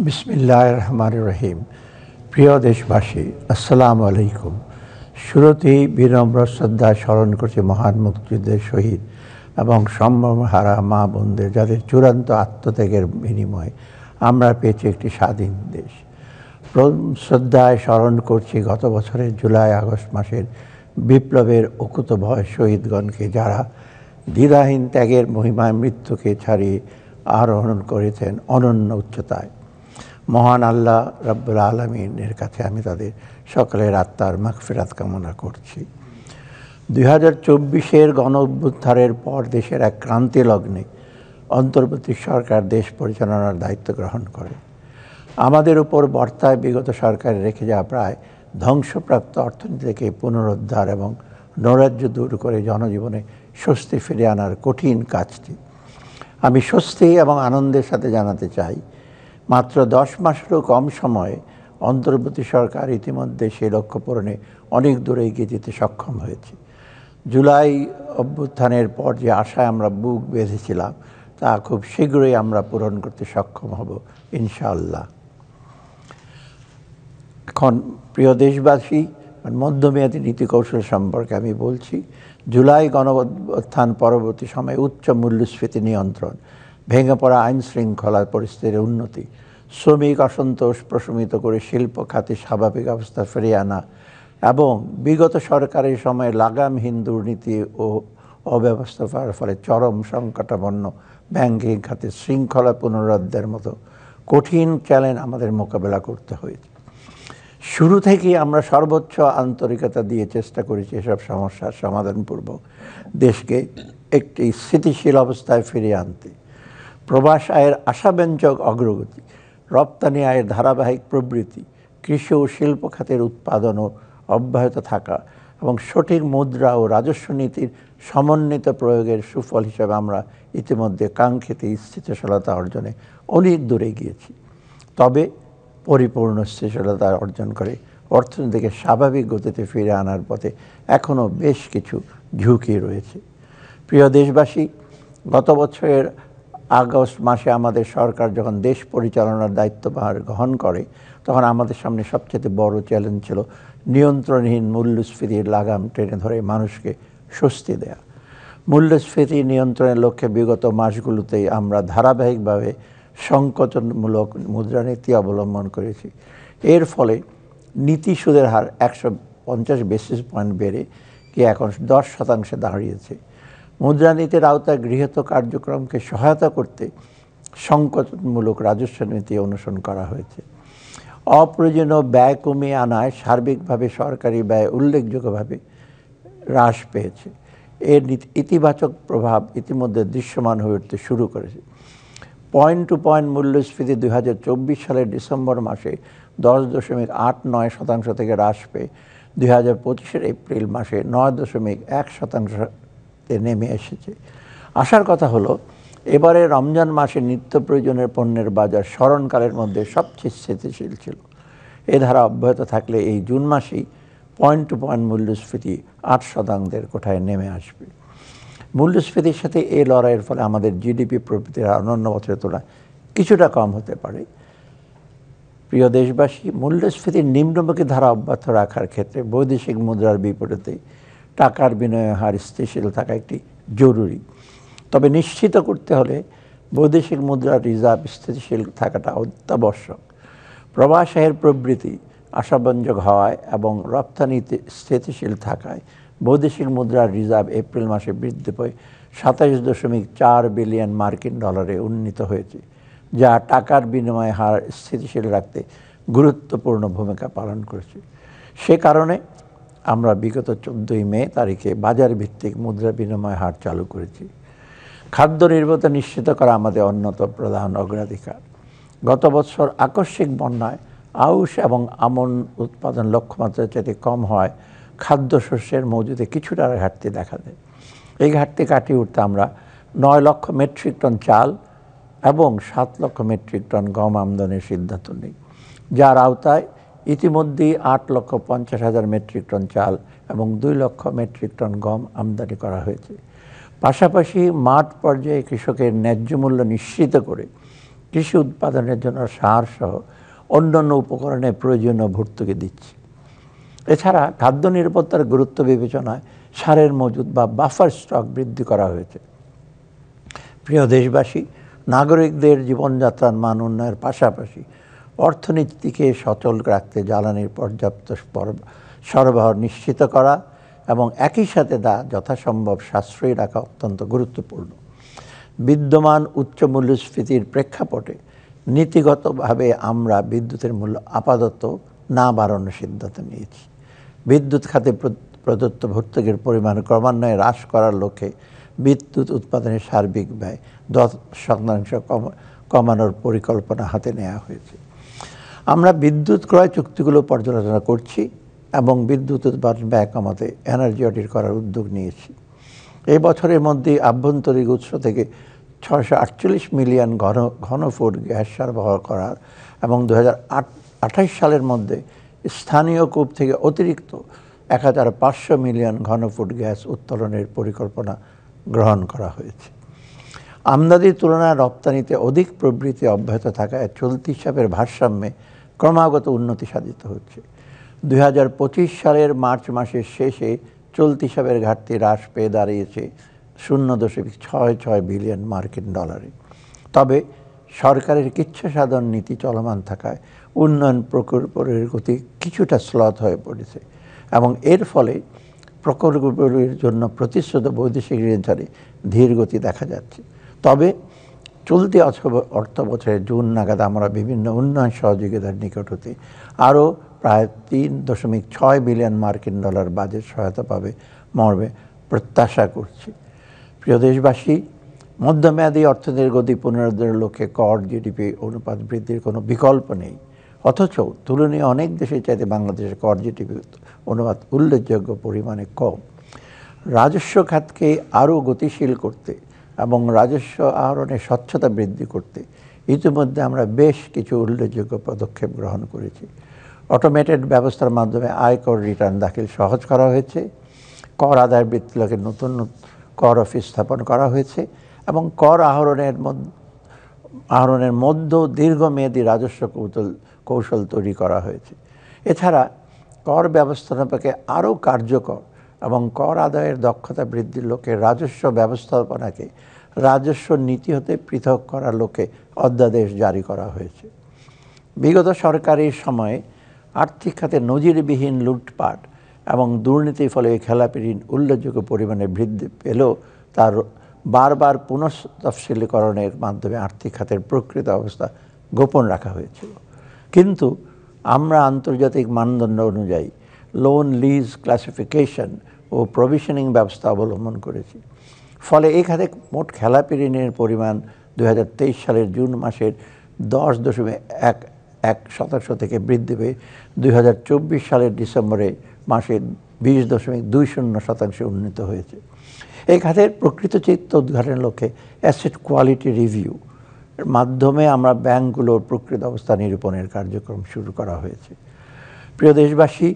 বিসমিল্লাহির রহমানির রহিম। প্রিয় দেশবাসী, আসসালামু আলাইকুম। শুরুতেই বিনম্র শ্রদ্ধা স্মরণ করছি মহান মুক্তিযুদ্ধের শহীদ এবং সম্ভ্রমহারা মা বোনদের, যাদের চূড়ান্ত আত্মত্যাগের বিনিময়ে আমরা পেয়েছি একটি স্বাধীন দেশ। শ্রদ্ধায় স্মরণ করছি গত বছরের জুলাই আগস্ট মাসের বিপ্লবের অকুতোভয় শহীদগণকে, যারা দ্বিধাহীন ত্যাগের মহিমায় মৃত্যুকে ছাড়িয়ে আরোহণ করেছেন অনন্য উচ্চতায়। মহান আল্লাহ রাব্বুল আলামিনের কাছে আমি তাদের সকলের আত্মার মাগফিরাত কামনা করছি। 2024-এর গণ অভ্যুত্থানের পর দেশের এক ক্রান্তি লগ্নে অন্তর্বর্তী সরকার দেশ পরিচালনার দায়িত্ব গ্রহণ করে। আমাদের উপর বর্তায় বিগত সরকারের রেখে যাওয়া প্রায় ধ্বংসপ্রাপ্ত অর্থনীতি থেকে পুনরুদ্ধার এবং নৈরাজ্য দূর করে জনজীবনে স্বস্তি ফিরিয়ে আনার কঠিন কাজটি আমি স্বস্তি এবং আনন্দের সাথে জানাতে চাই, মাত্র 10 মাসেরও কম সময়ে অন্তর্বর্তী সরকার ইতিমধ্যে সেই লক্ষ্য পূরণে অনেক দূরে এগিয়ে যেতে সক্ষম হয়েছে। জুলাই অভ্যুত্থানের পর যে আশায় আমরা বুক বেঁধেছিলাম, তা খুব শীঘ্রই আমরা পূরণ করতে সক্ষম হব ইনশাআল্লাহ। এখন প্রিয় দেশবাসী, মধ্যমেয়াদী নীতি কৌশল সম্পর্কে আমি বলছি। জুলাই গণ অভ্যুত্থান পরবর্তী সময়ে উচ্চ মূল্যস্ফীতি নিয়ন্ত্রণ, ভেঙে পড়া আইন শৃঙ্খলার পরিস্থিতির উন্নতি, শ্রমিক অসন্তোষ প্রশমিত করে শিল্প খাতে স্বাভাবিক অবস্থা ফিরিয়ে আনা এবং বিগত সরকারের সময়ে লাগামহীন দুর্নীতি ও অব্যবস্থাপনার ফলে চরম সংকটাপন্ন ব্যাংকিং খাতে শৃঙ্খলা পুনরুদ্ধারের মতো কঠিন চ্যালেঞ্জ আমাদের মোকাবেলা করতে হয়েছে। শুরু থেকেই আমরা সর্বোচ্চ আন্তরিকতা দিয়ে চেষ্টা করেছি এসব সমস্যার সমাধানপূর্বক দেশকে একটি স্থিতিশীল অবস্থায় ফিরিয়ে আনতে। প্রবাস আয়ের আশাব্যঞ্জক অগ্রগতি, রপ্তানি আয়ের ধারাবাহিক প্রবৃদ্ধি, কৃষি ও শিল্প খাতের উৎপাদনও অব্যাহত থাকা এবং সঠিক মুদ্রা ও রাজস্ব নীতির সমন্বিত প্রয়োগের সুফল হিসেবে আমরা ইতিমধ্যে কাঙ্ক্ষিত স্থিতিশীলতা অর্জনে অনেক দূরে গিয়েছি। তবে পরিপূর্ণ স্থিতিশীলতা অর্জন করে অর্থনীতিকে স্বাভাবিক গতিতে ফিরে আনার পথে এখনও বেশ কিছু ঝুঁকি রয়েছে। প্রিয় দেশবাসী, গত বছরের আগস্ট মাসে আমাদের সরকার যখন দেশ পরিচালনার দায়িত্বভার গ্রহণ করে, তখন আমাদের সামনে সবচেয়ে বড় চ্যালেঞ্জ ছিল নিয়ন্ত্রণহীন মূল্যস্ফীতির লাগাম টেনে ধরে মানুষকে স্বস্তি দেয়া। মূল্যস্ফীতি নিয়ন্ত্রণের লক্ষ্যে বিগত মাসগুলোতেই আমরা ধারাবাহিকভাবে সংকোচনমূলক মুদ্রানীতি অবলম্বন করেছি। এর ফলে নীতি সুদের হার 150 বেসিস পয়েন্ট বেড়ে গিয়ে এখন 10% দাঁড়িয়েছে। মুদ্রানীতির আওতায় গৃহীত কার্যক্রমকে সহায়তা করতে সংকোচনমূলক রাজস্ব নীতি অনুসরণ করা হয়েছে। অপ্রয়োজনীয় ব্যয় কমিয়ে আনায় সার্বিকভাবে সরকারি ব্যয় উল্লেখযোগ্যভাবে হ্রাস পেয়েছে। এর ইতিবাচক প্রভাব ইতিমধ্যে দৃশ্যমান হয়ে উঠতে শুরু করেছে। পয়েন্ট টু পয়েন্ট মূল্যস্ফীতি 2024 সালের ডিসেম্বর মাসে 10.89% থেকে হ্রাস পেয়ে 2025-এর এপ্রিল মাসে 9.1%-তে নেমে এসেছে। আসার কথা হলো, এবারে রমজান মাসে নিত্য প্রয়োজনের পণ্যের বাজার স্মরণকালের মধ্যে সবচেয়ে স্থিতিশীল ছিল। এ ধারা অব্যাহত থাকলে এই জুন মাসেই পয়েন্ট টু পয়েন্ট মূল্যস্ফীতি 8%-এর কোঠায় নেমে আসবে। মূল্যস্ফীতির সাথে এই লড়াইয়ের ফলে আমাদের জিডিপি প্রবৃদ্ধির অন্যান্য বছরের তুলনায় কিছুটা কম হতে পারে। প্রিয় দেশবাসী, মূল্যস্ফীতির নিম্নমুখী ধারা অব্যাহত রাখার ক্ষেত্রে বৈদেশিক মুদ্রার বিপরীতে টাকার বিনিময় হার স্থিতিশীল থাকা একটি জরুরি। তবে নিশ্চিত করতে হলে বৈদেশিক মুদ্রার রিজার্ভ স্থিতিশীল থাকাটা অত্যাবশ্যক। প্রবাস আয়ের প্রবৃদ্ধি আশাব্যঞ্জক হওয়ায় এবং রপ্তানিতে স্থিতিশীল থাকায় বৈদেশিক মুদ্রার রিজার্ভ এপ্রিল মাসে বৃদ্ধি পেয়ে 27.4 বিলিয়ন মার্কিন ডলারে উন্নীত হয়েছে, যা টাকার বিনিময় হার স্থিতিশীল রাখতে গুরুত্বপূর্ণ ভূমিকা পালন করেছে। সে কারণে আমরা বিগত 14 মে তারিখে বাজার ভিত্তিক মুদ্রা বিনিময় হার চালু করেছি। খাদ্য নিরাপত্তা নিশ্চিত করা আমাদের অন্যতম প্রধান অগ্রাধিকার। গত বছর আকস্মিক বন্যায় আউশ এবং আমন উৎপাদন লক্ষ্যমাত্রার চাইতে কম হয় খাদ্যশস্যের মজুদে কিছুটা ঘাটতি দেখা দেয়। এই ঘাটতি কাটিয়ে উঠতে আমরা 9 লক্ষ মেট্রিক টন চাল এবং 7 লক্ষ মেট্রিক টন গম আমদানির সিদ্ধান্ত নিই, যার আওতায় ইতিমধ্যেই 8,50,000 মেট্রিক টন চাল এবং 2 লক্ষ মেট্রিক টন গম আমদানি করা হয়েছে। পাশাপাশি মাঠ পর্যায়ে কৃষকের ন্যায্য মূল্য নিশ্চিত করে কৃষি উৎপাদনের জন্য সার সহ অন্যান্য উপকরণের প্রয়োজনীয় ভর্তুকি দিচ্ছে। এছাড়া খাদ্য নিরাপত্তার গুরুত্ব বিবেচনায় সারের মজুদ বা বাফার স্টক বৃদ্ধি করা হয়েছে। প্রিয় দেশবাসী, নাগরিকদের জীবনযাত্রার মান উন্নয়নের পাশাপাশি অর্থনীতিকে সচল রাখতে জ্বালানির পর্যাপ্ত সরবরাহ নিশ্চিত করা এবং একই সাথে তা যথাসম্ভব সাশ্রয়ী রাখা অত্যন্ত গুরুত্বপূর্ণ। বিদ্যমান উচ্চ মূল্যস্ফীতির প্রেক্ষাপটে নীতিগতভাবে আমরা বিদ্যুতের মূল্য আপাতত না বাড়ানোর সিদ্ধান্ত নিয়েছি। বিদ্যুৎ খাতে প্রদত্ত ভর্তুকির পরিমাণ ক্রমান্বয়ে হ্রাস করার লক্ষ্যে বিদ্যুৎ উৎপাদনের সার্বিক ব্যয় 10% কমানোর পরিকল্পনা হাতে নেওয়া হয়েছে। আমরা বিদ্যুৎ ক্রয় চুক্তিগুলো পর্যালোচনা করছি এবং বিদ্যুৎ উৎপাদন ব্যয় কমাতে এনার্জি অডিট করার উদ্যোগ নিয়েছি। এই বছরের মধ্যে আভ্যন্তরীণ উৎস থেকে 648 মিলিয়ন ঘনফুট গ্যাস সরবরাহ করার এবং 2028 সালের মধ্যে স্থানীয় কূপ থেকে অতিরিক্ত 1500 মিলিয়ন ঘনফুট গ্যাস উত্তোলনের পরিকল্পনা গ্রহণ করা হয়েছে। আমদানির তুলনায় রপ্তানিতে অধিক প্রবৃদ্ধি অব্যাহত থাকায় চলতি হিসাবের ভারসাম্যে ক্রমাগত উন্নতি সাধিত হচ্ছে। 2025 সালের মার্চ মাসের শেষে চলতি হিসাবের ঘাটতি হ্রাস পেয়ে দাঁড়িয়েছে 0.66 বিলিয়ন মার্কিন ডলারে। তবে সরকারের ইচ্ছা সাধন নীতি চলমান থাকায় উন্নয়ন প্রকল্পের গতি কিছুটা স্লথ হয়ে পড়েছে এবং এর ফলে প্রকল্পগুলির জন্য প্রতিশ্রুত বৈদেশিক ঋণধারে ধীর গতি দেখা যাচ্ছে। তবে চলতি অর্থ বছরের জুন নাগাদ আমরা বিভিন্ন উন্নয়ন সহযোগিতার নিকট হতে আরও প্রায় 3.6 বিলিয়ন মার্কিন ডলার বাজেট সহায়তা পাবে মর্মে প্রত্যাশা করছি। প্রিয় দেশবাসী, মধ্যমেয়াদী অর্থনীতির গতি পুনরুদ্ধারের লক্ষ্যে কর জিডিপি অনুপাত বৃদ্ধির কোনো বিকল্প নেই। অথচ তুলনীয় অনেক দেশের চাইতে বাংলাদেশের কর জিডিপি অনুপাত উল্লেখযোগ্য পরিমাণে কম। রাজস্ব খাতকে আরও গতিশীল করতে এবং রাজস্ব আহরণের স্বচ্ছতা বৃদ্ধি করতে ইতিমধ্যে আমরা বেশ কিছু উল্লেখযোগ্য পদক্ষেপ গ্রহণ করেছি। অটোমেটেড ব্যবস্থার মাধ্যমে আয়কর রিটার্ন দাখিল সহজ করা হয়েছে, কর আদায়ের বৃত্তিকে নতুন কর অফিস স্থাপন করা হয়েছে এবং কর আহরণের মধ্যে দীর্ঘমেয়াদী রাজস্ব কৌশল তৈরি করা হয়েছে। এছাড়া কর ব্যবস্থাপনাকে আরও কার্যকর এবং কর আদায়ের দক্ষতা বৃদ্ধির লক্ষ্যে রাজস্ব ব্যবস্থাপনাকে রাজস্ব নীতি হতে পৃথক করার লক্ষ্যে অধ্যাদেশ জারি করা হয়েছে। বিগত সরকারের সময়ে আর্থিক খাতে নজিরবিহীন লুটপাট এবং দুর্নীতির ফলে খেলাপি ঋণ উল্লেখযোগ্য পরিমাণে বৃদ্ধি পেলেও তার বারবার পুনঃতফসিলীকরণের মাধ্যমে আর্থিক খাতের প্রকৃত অবস্থা গোপন রাখা হয়েছিল। কিন্তু আমরা আন্তর্জাতিক মানদণ্ড অনুযায়ী লোন লিজ ক্লাসিফিকেশন ও প্রভিশনিং ব্যবস্থা অবলম্বন করেছি। ফলে এই খাতে মোট খেলাপি ঋণের পরিমাণ 2023 সালের জুন মাসের 10.11% থেকে বৃদ্ধি পেয়ে 2024 সালের ডিসেম্বরে মাসে 20.20% উন্নীত হয়েছে। এই খাতের প্রকৃত চিত্র উদ্ঘাটনের লক্ষ্যে অ্যাসেট কোয়ালিটি রিভিউ এর মাধ্যমে আমরা ব্যাংকগুলোর প্রকৃত অবস্থা নিরূপণের কার্যক্রম শুরু করা হয়েছে। প্রিয় দেশবাসী,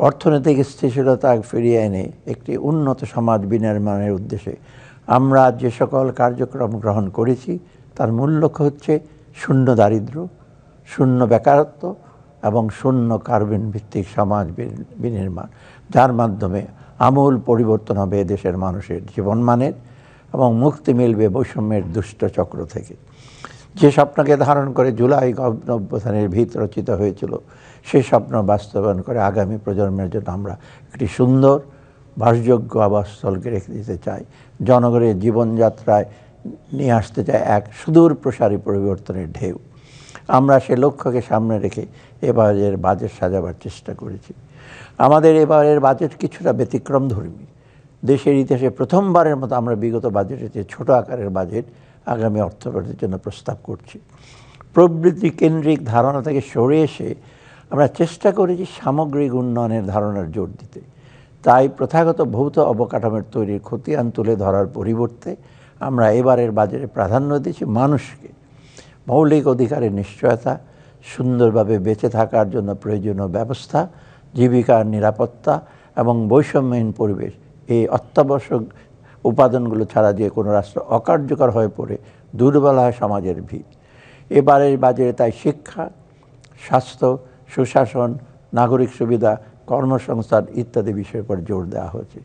অর্থনৈতিক স্থিতিশীলতা ফিরিয়ে এনে একটি উন্নত সমাজ বিনির্মাণের উদ্দেশ্যে আমরা যে সকল কার্যক্রম গ্রহণ করেছি তার মূল লক্ষ্য হচ্ছে শূন্য দারিদ্র্য, শূন্য বেকারত্ব এবং শূন্য কার্বন ভিত্তিক সমাজ বিনির্মাণ, যার মাধ্যমে আমূল পরিবর্তন হবে দেশের মানুষের জীবনমানের এবং মুক্তি মিলবে বৈষম্যের দুষ্ট চক্র থেকে। যে স্বপ্নকে ধারণ করে জুলাই অভ্যুত্থানের ভিত রচিত হয়েছিল, সেই স্বপ্ন বাস্তবায়ন করে আগামী প্রজন্মের জন্য আমরা একটি সুন্দর বাসযোগ্য আবাসস্থলকে রেখে দিতে চাই। জনগণের জীবনযাত্রায় নিয়ে আসতে চাই এক সুদূর প্রসারী পরিবর্তনের ঢেউ। আমরা সে লক্ষ্যকে সামনে রেখে এবারের বাজেট সাজাবার চেষ্টা করেছি। আমাদের এবারের বাজেট কিছুটা ব্যতিক্রমধর্মী। দেশের ইতিহাসে প্রথমবারের মতো আমরা বিগত বাজেটের চেয়ে ছোট আকারের বাজেট আগামী অর্থবর্ষের জন্য প্রস্তাব করছি। প্রবৃদ্ধি কেন্দ্রিক ধারণা থেকে সরে এসে আমরা চেষ্টা করেছি সামগ্রিক উন্নয়নের ধারণার জোর দিতে। তাই প্রথাগত ভৌত অবকাঠামোর তৈরির খতিয়ান তুলে ধরার পরিবর্তে আমরা এবারের বাজেটে প্রাধান্য দিয়েছি মানুষকে। মৌলিক অধিকারের নিশ্চয়তা, সুন্দরভাবে বেঁচে থাকার জন্য প্রয়োজনীয় ব্যবস্থা, জীবিকার নিরাপত্তা এবং বৈষম্যহীন পরিবেশ, এই অত্যাবশ্যক উপাদানগুলো ছাড়া যে কোনো রাষ্ট্র অকার্যকর হয়ে পড়ে দুর্বল হয় সমাজের ভিত। এবারের বাজেটে তাই শিক্ষা, স্বাস্থ্য, সুশাসন, নাগরিক সুবিধা, কর্মসংস্থান ইত্যাদি বিষয়ের উপর জোর দেওয়া হয়েছে।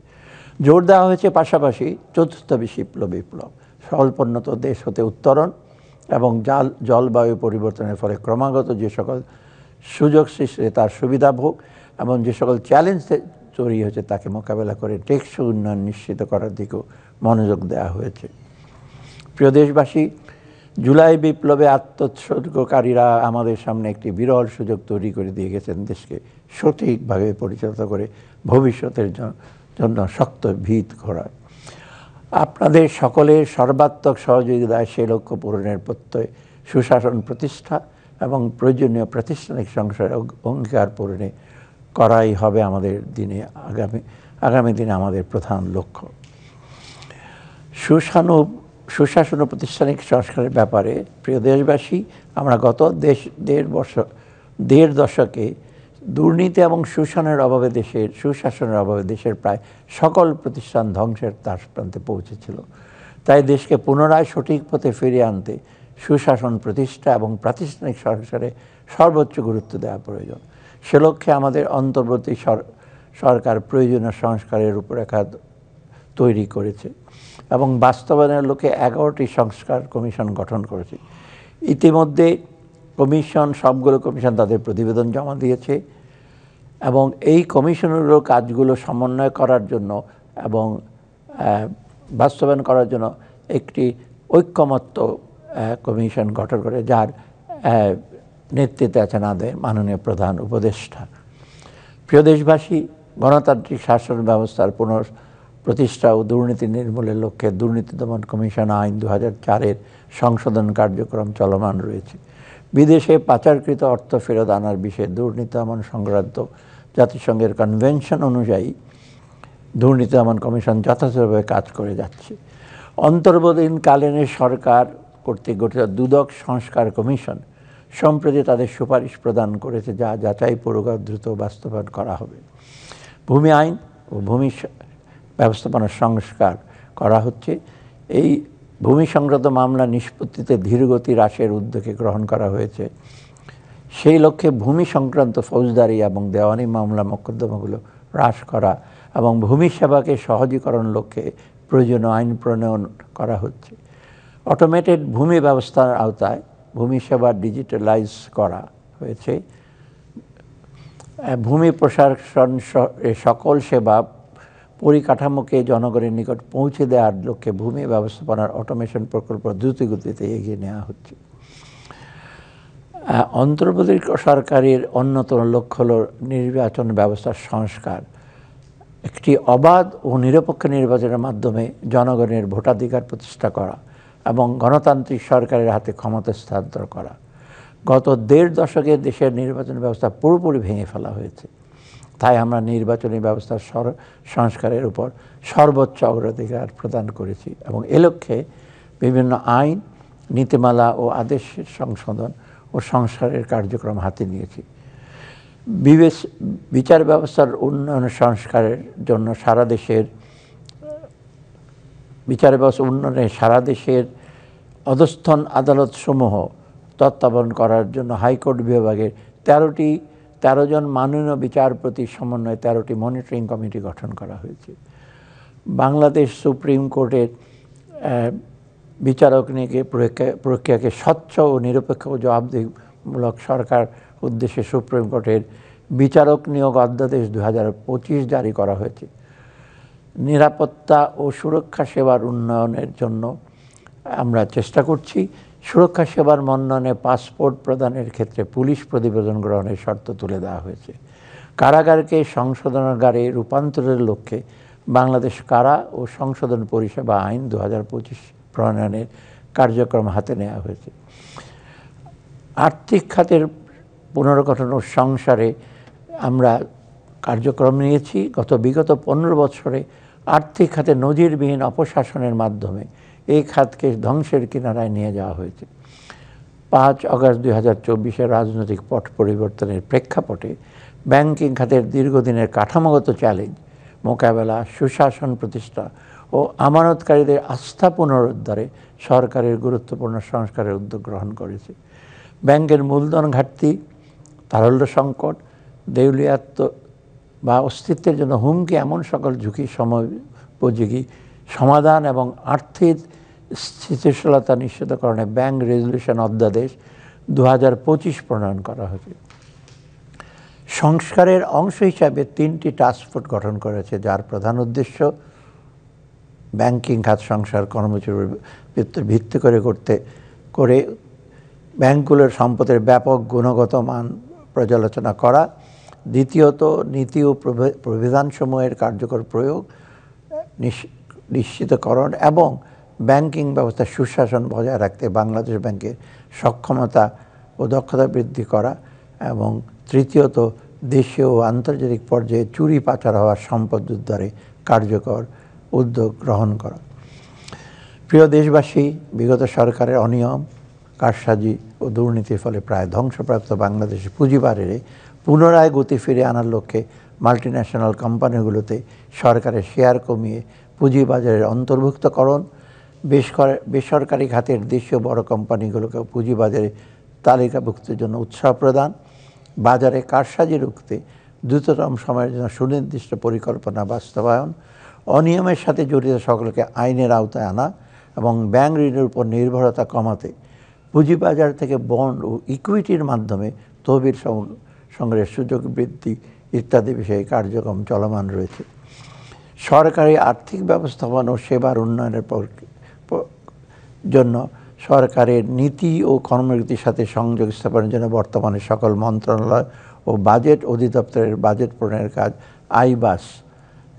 জোর দেওয়া হয়েছে পাশাপাশি চতুর্থ বিপ্লব, স্বল্পোন্নত দেশ হতে উত্তরণ এবং জলবায়ু পরিবর্তনের ফলে ক্রমাগত যে সকল সুযোগ সৃষ্টি তার সুবিধা ভোগ এবং যে সকল চ্যালেঞ্জ তৈরি হয়েছে তাকে মোকাবেলা করে টেকসই উন্নয়ন নিশ্চিত করার দিকেও মনোযোগ দেওয়া হয়েছে। প্রিয় দেশবাসী, জুলাই বিপ্লবে আত্মোৎসর্গকারীরা আমাদের সামনে একটি বিরল সুযোগ তৈরি করে দিয়ে গেছেন দেশকে সঠিকভাবে পরিচালিত করে ভবিষ্যতের জন্য শক্ত ভিত গড়ার। আপনাদের সকলের সর্বাত্মক সহযোগিতায় সে লক্ষ্য পূরণের প্রত্যয় সুশাসন প্রতিষ্ঠা এবং প্রয়োজনীয় প্রাতিষ্ঠানিক সংস্কারের অঙ্গীকার পূরণে করাই হবে আমাদের আগামী দিনে আমাদের প্রধান লক্ষ্য। সুশাসন ও প্রাতিষ্ঠানিক সংস্কারের ব্যাপারে প্রিয় দেশবাসী, আমরা গত দেড় দশকে দুর্নীতি এবং সুশাসনের অভাবে দেশের প্রায় সকল প্রতিষ্ঠান ধ্বংসের দ্বারপ্রান্তে পৌঁছেছিল। তাই দেশকে পুনরায় সঠিক পথে ফিরিয়ে আনতে সুশাসন প্রতিষ্ঠা এবং প্রাতিষ্ঠানিক সংস্কারে সর্বোচ্চ গুরুত্ব দেওয়া প্রয়োজন। সে লক্ষ্যে আমাদের অন্তর্বর্তী সরকার প্রয়োজনীয় সংস্কারের রূপরেখা তৈরি করেছে এবং বাস্তবায়নের লক্ষ্যে 11টি সংস্কার কমিশন গঠন করেছে। ইতিমধ্যে সবগুলো কমিশন তাদের প্রতিবেদন জমা দিয়েছে এবং এই কমিশনগুলোর কাজগুলো সমন্বয় করার জন্য এবং বাস্তবায়ন করার জন্য একটি ঐক্যমত্য কমিশন গঠন করে, যার নেতৃত্বে আছেন আমাদের মাননীয় প্রধান উপদেষ্টা। প্রিয় দেশবাসী, গণতান্ত্রিক শাসন ব্যবস্থার প্রতিষ্ঠা ও দুর্নীতি নির্মূলের লক্ষ্যে দুর্নীতি দমন কমিশন আইন 2004-এর সংশোধন কার্যক্রম চলমান রয়েছে। বিদেশে পাচারকৃত অর্থ ফেরত আনার বিষয়ে দুর্নীতি দমন সংক্রান্ত জাতিসংঘের কনভেনশন অনুযায়ী দুর্নীতি দমন কমিশন যথাযথভাবে কাজ করে যাচ্ছে। অন্তর্বর্তীকালীন সরকার কর্তৃক গঠিত দুদক সংস্কার কমিশন সম্প্রতি তাদের সুপারিশ প্রদান করেছে, যা যাচাই পূর্বক দ্রুত বাস্তবায়ন করা হবে। ভূমি আইন ও ভূমি ব্যবস্থাপনার সংস্কার করা হচ্ছে। এই ভূমি সংক্রান্ত মামলা নিষ্পত্তিতে ধীরগতি হ্রাসের উদ্যোগে গ্রহণ করা হয়েছে। সেই লক্ষ্যে ভূমি সংক্রান্ত ফৌজদারি এবং দেওয়ানি মামলা মোকদ্দমাগুলো হ্রাস করা এবং ভূমি সেবাকে সহজীকরণ লক্ষ্যে প্রয়োজনীয় আইন প্রণয়ন করা হচ্ছে। অটোমেটেড ভূমি ব্যবস্থার আওতায় ভূমি সেবা ডিজিটালাইজ করা হয়েছে। ভূমি প্রশাসন সকল সেবা পরিকাঠামোকে জনগণের নিকট পৌঁছে দেওয়ার লক্ষ্যে ভূমি ব্যবস্থাপনার অটোমেশন প্রকল্প দ্রুতগতিতে এগিয়ে নেওয়া হচ্ছে। অন্তর্বর্তী সরকারের অন্যতম লক্ষ্য হল নির্বাচন ব্যবস্থার সংস্কার। একটি অবাধ ও নিরপেক্ষ নির্বাচনের মাধ্যমে জনগণের ভোটাধিকার প্রতিষ্ঠা করা এবং গণতান্ত্রিক সরকারের হাতে ক্ষমতা হস্তান্তর করা। গত দেড় দশকে দেশের নির্বাচন ব্যবস্থা পুরোপুরি ভেঙে ফেলা হয়েছে। তাই আমরা নির্বাচনী ব্যবস্থার সংস্কারের উপর সর্বোচ্চ অগ্রাধিকার প্রদান করেছি এবং এ লক্ষ্যে বিভিন্ন আইন, নীতিমালা ও আদেশের সংশোধন ও সংস্কারের কার্যক্রম হাতে নিয়েছি। বিচার ব্যবস্থার উন্নয়ন সংস্কারের জন্য সারা দেশের অধস্তন আদালতসমূহ তত্ত্বাবধান করার জন্য হাইকোর্ট বিভাগের 13 জন মাননীয় বিচারপতি সমন্বয়ে 13টি মনিটরিং কমিটি গঠন করা হয়েছে। বাংলাদেশ সুপ্রিম কোর্টের বিচারক নিয়োগে প্রক্রিয়াকে স্বচ্ছ ও নিরপেক্ষ ও জবাবদিহিমূলক সরকার উদ্দেশ্যে সুপ্রিম কোর্টের বিচারক নিয়োগ অধ্যাদেশ 2025 জারি করা হয়েছে। নিরাপত্তা ও সুরক্ষা সেবার উন্নয়নের জন্য আমরা চেষ্টা করছি। সুরক্ষা সেবার মনোনয়নে পাসপোর্ট প্রদানের ক্ষেত্রে পুলিশ প্রতিবেদন গ্রহণের শর্ত তুলে দেওয়া হয়েছে। কারাগারকে সংশোধনাগারে রূপান্তরের লক্ষ্যে বাংলাদেশ কারা ও সংশোধন পরিষেবা আইন 2025 প্রণয়নের কার্যক্রম হাতে নেওয়া হয়েছে। আর্থিক খাতের পুনর্গঠন ও সংস্কারে আমরা কার্যক্রম নিয়েছি। বিগত 15 বছরে আর্থিক খাতে নজিরবিহীন অপশাসনের মাধ্যমে এই খাতকে ধ্বংসের কিনারায় নিয়ে যাওয়া হয়েছে। 5 আগস্ট 2024 রাজনৈতিক পট পরিবর্তনের প্রেক্ষাপটে ব্যাংকিং খাতের দীর্ঘদিনের কাঠামোগত চ্যালেঞ্জ মোকাবেলা, সুশাসন প্রতিষ্ঠা ও আমানতকারীদের আস্থা পুনরুদ্ধারে সরকারের গুরুত্বপূর্ণ সংস্কারের উদ্যোগ গ্রহণ করেছে। ব্যাংকের মূলধন ঘাটতি, তারল্য সংকট, দেউলিয়াত্ব বা অস্তিত্বের জন্য হুমকি এমন সকল ঝুঁকি সময়োপযোগী সমাধান এবং আর্থিক স্থিতিশীলতা নিশ্চিতকরণে ব্যাংক রেজলিউশন অধ্যাদেশ 2025 প্রণয়ন করা হয়েছে। সংস্কারের অংশ হিসাবে 3টি টাস্কফোর্স গঠন করেছে, যার প্রধান উদ্দেশ্য ব্যাংকিং খাত সংস্কার কর্মসূচির ভিত্তি করে ব্যাংকগুলোর সম্পদের ব্যাপক গুণগত মান পর্যালোচনা করা, দ্বিতীয়ত নীতি ও প্রবিধানসমূহের কার্যকর প্রয়োগ নিশ্চিতকরণ এবং ব্যাংকিং ব্যবস্থার সুশাসন বজায় রাখতে বাংলাদেশ ব্যাংকের সক্ষমতা ও দক্ষতা বৃদ্ধি করা এবং তৃতীয়ত দেশীয় ও আন্তর্জাতিক পর্যায়ে চুরি পাচার হওয়ার সম্পদ উদ্ধারে কার্যকর উদ্যোগ গ্রহণ করা। প্রিয় দেশবাসী, বিগত সরকারের অনিয়ম, কারসাজি ও দুর্নীতির ফলে প্রায় ধ্বংসপ্রাপ্ত বাংলাদেশের পুঁজিবাজারে পুনরায় গতি ফিরিয়ে আনার লক্ষ্যে মাল্টিন্যাশনাল কোম্পানিগুলোতে সরকারের শেয়ার কমিয়ে পুঁজিবাজারের অন্তর্ভুক্তকরণ, বেসরকারি খাতের দেশীয় বড় কোম্পানিগুলোকে পুঁজিবাজারে তালিকাভুক্তির জন্য উৎসাহ প্রদান, বাজারে কারসাজি রুখতে দ্রুততম সময়ের জন্য সুনির্দিষ্ট পরিকল্পনা বাস্তবায়ন, অনিয়মের সাথে জড়িত সকলকে আইনের আওতায় আনা এবং ব্যাংক ঋণের উপর নির্ভরতা কমাতে পুঁজিবাজার থেকে বন্ড ও ইকুইটির মাধ্যমে তহবিল সংগ্রহের সুযোগ বৃদ্ধি ইত্যাদি বিষয়ে কার্যক্রম চলমান রয়েছে। সরকারি আর্থিক ব্যবস্থাপনা ও সেবার উন্নয়নের জন্য সরকারের নীতি ও কর্মনীতির সাথে সংযোগ স্থাপনের জন্য বর্তমানে সকল মন্ত্রণালয় ও বাজেট অধিদপ্তরের বাজেট প্রণয়নের কাজ আইবাস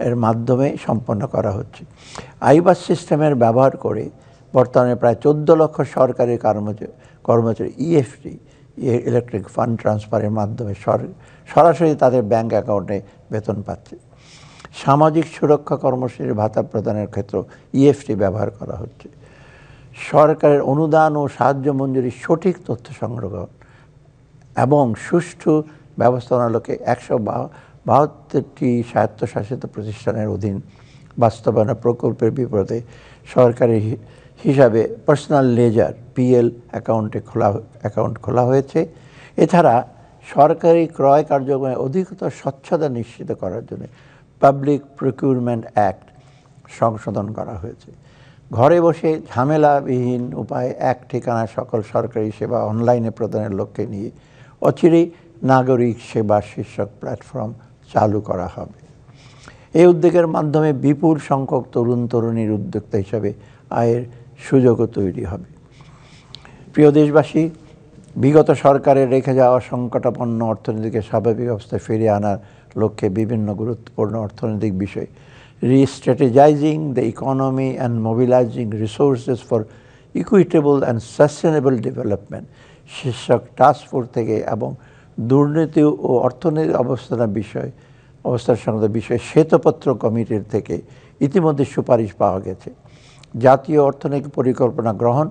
এর মাধ্যমে সম্পন্ন করা হচ্ছে। আইবাস সিস্টেমের ব্যবহার করে বর্তমানে প্রায় 14 লক্ষ সরকারি কর্মচারী ইএফটি ইলেকট্রিক ফান্ড ট্রান্সফারের মাধ্যমে সরাসরি তাদের ব্যাংক অ্যাকাউন্টে বেতন পাচ্ছে। সামাজিক সুরক্ষা কর্মসূচির ভাতা প্রদানের ক্ষেত্রে ইএফটি ব্যবহার করা হচ্ছে। সরকারের অনুদান ও সাহায্য মঞ্জুরির সঠিক তথ্য সংগ্রহ এবং সুষ্ঠু ব্যবস্থাপনার লক্ষ্যে 172টি স্বায়ত্তশাসিত প্রতিষ্ঠানের অধীন বাস্তবায়নের প্রকল্পের বিপরীতে সরকারি হিসাবে পার্সোনাল লেজার পিএল অ্যাকাউন্ট খোলা হয়েছে। এছাড়া সরকারি ক্রয় কার্যক্রমে অধিকতর স্বচ্ছতা নিশ্চিত করার জন্য পাবলিক প্রকিউরমেন্ট অ্যাক্ট সংশোধন করা হয়েছে। ঘরে বসে ঝামেলাবিহীন উপায়ে এক ঠিকানায় সকল সরকারি সেবা অনলাইনে প্রদানের লক্ষ্যে নিয়ে অচিরেই নাগরিক সেবা শীর্ষক প্ল্যাটফর্ম চালু করা হবে। এই উদ্যোগের মাধ্যমে বিপুল সংখ্যক তরুণীর উদ্যোক্তা হিসাবে আয়ের সুযোগও তৈরি হবে। প্রিয় দেশবাসী, বিগত সরকারের রেখে যাওয়া সংকটাপন্ন অর্থনীতিকে স্বাভাবিক অবস্থায় ফিরিয়ে আনার লক্ষ্যে বিভিন্ন গুরুত্বপূর্ণ অর্থনৈতিক বিষয় restrategising the economy and mobilising resources for equitable and sustainable development শীর্ষক টাস্কফোর্স থেকে এবং দুর্নীতি ও অর্থনৈতিক অবস্থার সংক্রান্ত বিষয়ে শ্বেতপত্র কমিটির থেকে ইতিমধ্যে সুপারিশ পাওয়া গেছে। জাতীয় অর্থনৈতিক পরিকল্পনা গ্রহণ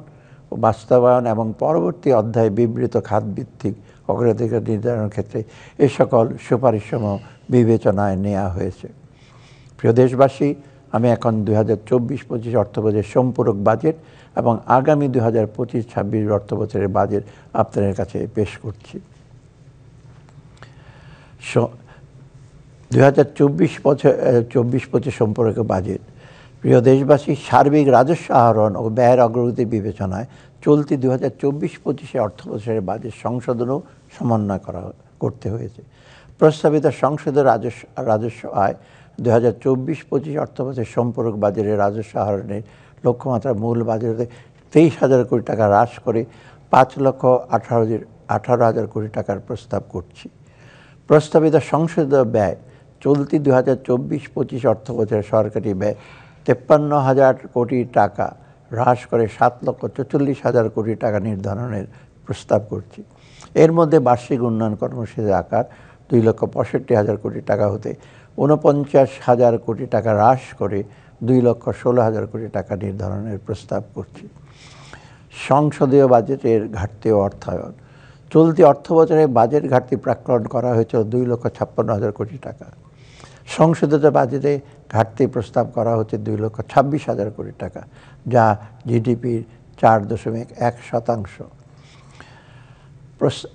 ও বাস্তবায়ন এবং পরবর্তী অধ্যায়ে বিবৃত খাতভিত্তিক অগ্রাধিকার নির্ধারণের ক্ষেত্রে এ সকল সুপারিশসমূহ বিবেচনায় নেওয়া হয়েছে। প্রিয় দেশবাসী, আমি এখন 2024-25 অর্থবছরের সম্পূরক বাজেট এবং আগামী 2025-26 অর্থবছরের বাজেট আপনাদের কাছে পেশ করছি। 2024-25 সম্পর্ক বাজেট। প্রিয় দেশবাসী, সার্বিক রাজস্ব আহরণ ও ব্যয়ের অগ্রগতি বিবেচনায় চলতি 2024-25 অর্থবছরের বাজেট সংশোধনও সমন্বয় করতে হয়েছে। প্রস্তাবিত সংসদের রাজস্ব আয় 2024-25 অর্থবছরের সম্পূরক বাজেটের রাজস্ব আহরণের লক্ষ্যমাত্রা মূল বাজেটে 23,000 কোটি টাকা হ্রাস করে 5,18,000 কোটি টাকার প্রস্তাব করছি। প্রস্তাবিত সংসদীয় ব্যয় চলতি 2024-25 অর্থবছরের সরকারি ব্যয় 53,000 কোটি টাকা হ্রাস করে 7,44,000 কোটি টাকা নির্ধারণের প্রস্তাব করছি। এর মধ্যে বার্ষিক উন্নয়ন কর্মসূচির আকার 2,65,000 কোটি টাকা হতে 49,000 কোটি টাকা হ্রাস করে 2,16,000 কোটি টাকা নির্ধারণের প্রস্তাব করছি। সংসদীয় বাজেটের ঘাটতি ও অর্থায়ন। চলতি অর্থবছরে বাজেট ঘাটতি প্রাক্কলন করা হয়েছিল 2,56,000 কোটি টাকা। সংশোধিত বাজেটে ঘাটতি প্রস্তাব করা হচ্ছে 2,26,000 কোটি টাকা, যা জিডিপির 4.1%।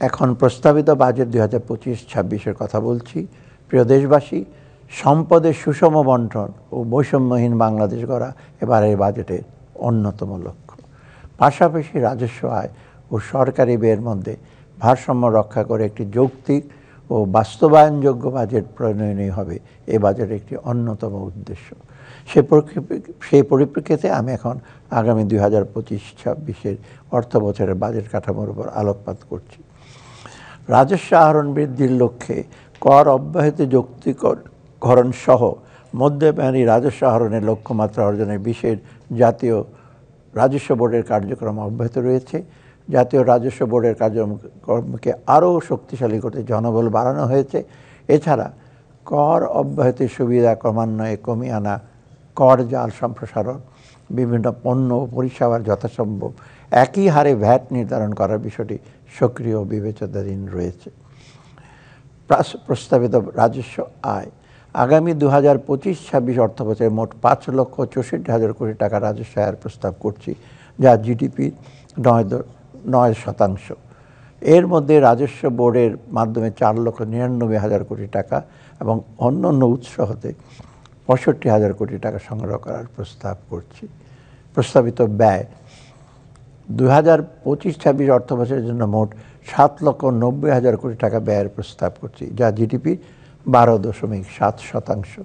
এখন প্রস্তাবিত বাজেট 2025-26-এর কথা বলছি। প্রিয় দেশবাসী, সম্পদের সুষম বন্টন ও বৈষম্যহীন বাংলাদেশ গড়া এবারের বাজেটের অন্যতম লক্ষ্য। পাশাপাশি রাজস্ব আয় ও সরকারি ব্যয়ের মধ্যে ভারসাম্য রক্ষা করে একটি যৌক্তিক ও বাস্তবায়নযোগ্য বাজেট প্রণয়নই হবে এই বাজেটের একটি অন্যতম উদ্দেশ্য। সেই পরিপ্রেক্ষিতে আমি এখন আগামী 2025-26-এর অর্থ বছরের বাজেট কাঠামোর উপর আলোকপাত করছি। রাজস্ব আহরণ বৃদ্ধির লক্ষ্যে কর অব্যাহতি যৌক্তিকরণ সহ মধ্যমেয়াদী রাজস্ব আহরণের লক্ষ্যমাত্রা অর্জনের বিশেষ জাতীয় রাজস্ব বোর্ডের কার্যক্রম অব্যাহত রয়েছে। জাতীয় রাজস্ব বোর্ডের কার্যক্রমকে আরও শক্তিশালী করতে জনবল বাড়ানো হয়েছে। এছাড়া কর অব্যাহতির সুবিধা ক্রমান্বয়ে কমিয়ে আনা, কর জাল সম্প্রসারণ, বিভিন্ন পণ্য ও পরিষেবার যথাসম্ভব একই হারে ভ্যাট নির্ধারণ করার বিষয়টি সক্রিয় বিবেচনাধীন রয়েছে। প্রস্তাবিত রাজস্ব আয় আগামী 2025-26 অর্থবছরে মোট 5,64,000 কোটি টাকা রাজস্ব আয়ের প্রস্তাব করছি, যা জিডিপির 9%। এর মধ্যে রাজস্ব বোর্ডের মাধ্যমে 4,99,000 কোটি টাকা এবং অন্যান্য উৎস হতে 65,000 কোটি টাকা সংগ্রহ করার প্রস্তাব করছি। প্রস্তাবিত ব্যয় 2025-26 অর্থবছরের জন্য মোট 7,90,000 কোটি টাকা ব্যয়ের প্রস্তাব করছি, যা জিডিপির 12.7%।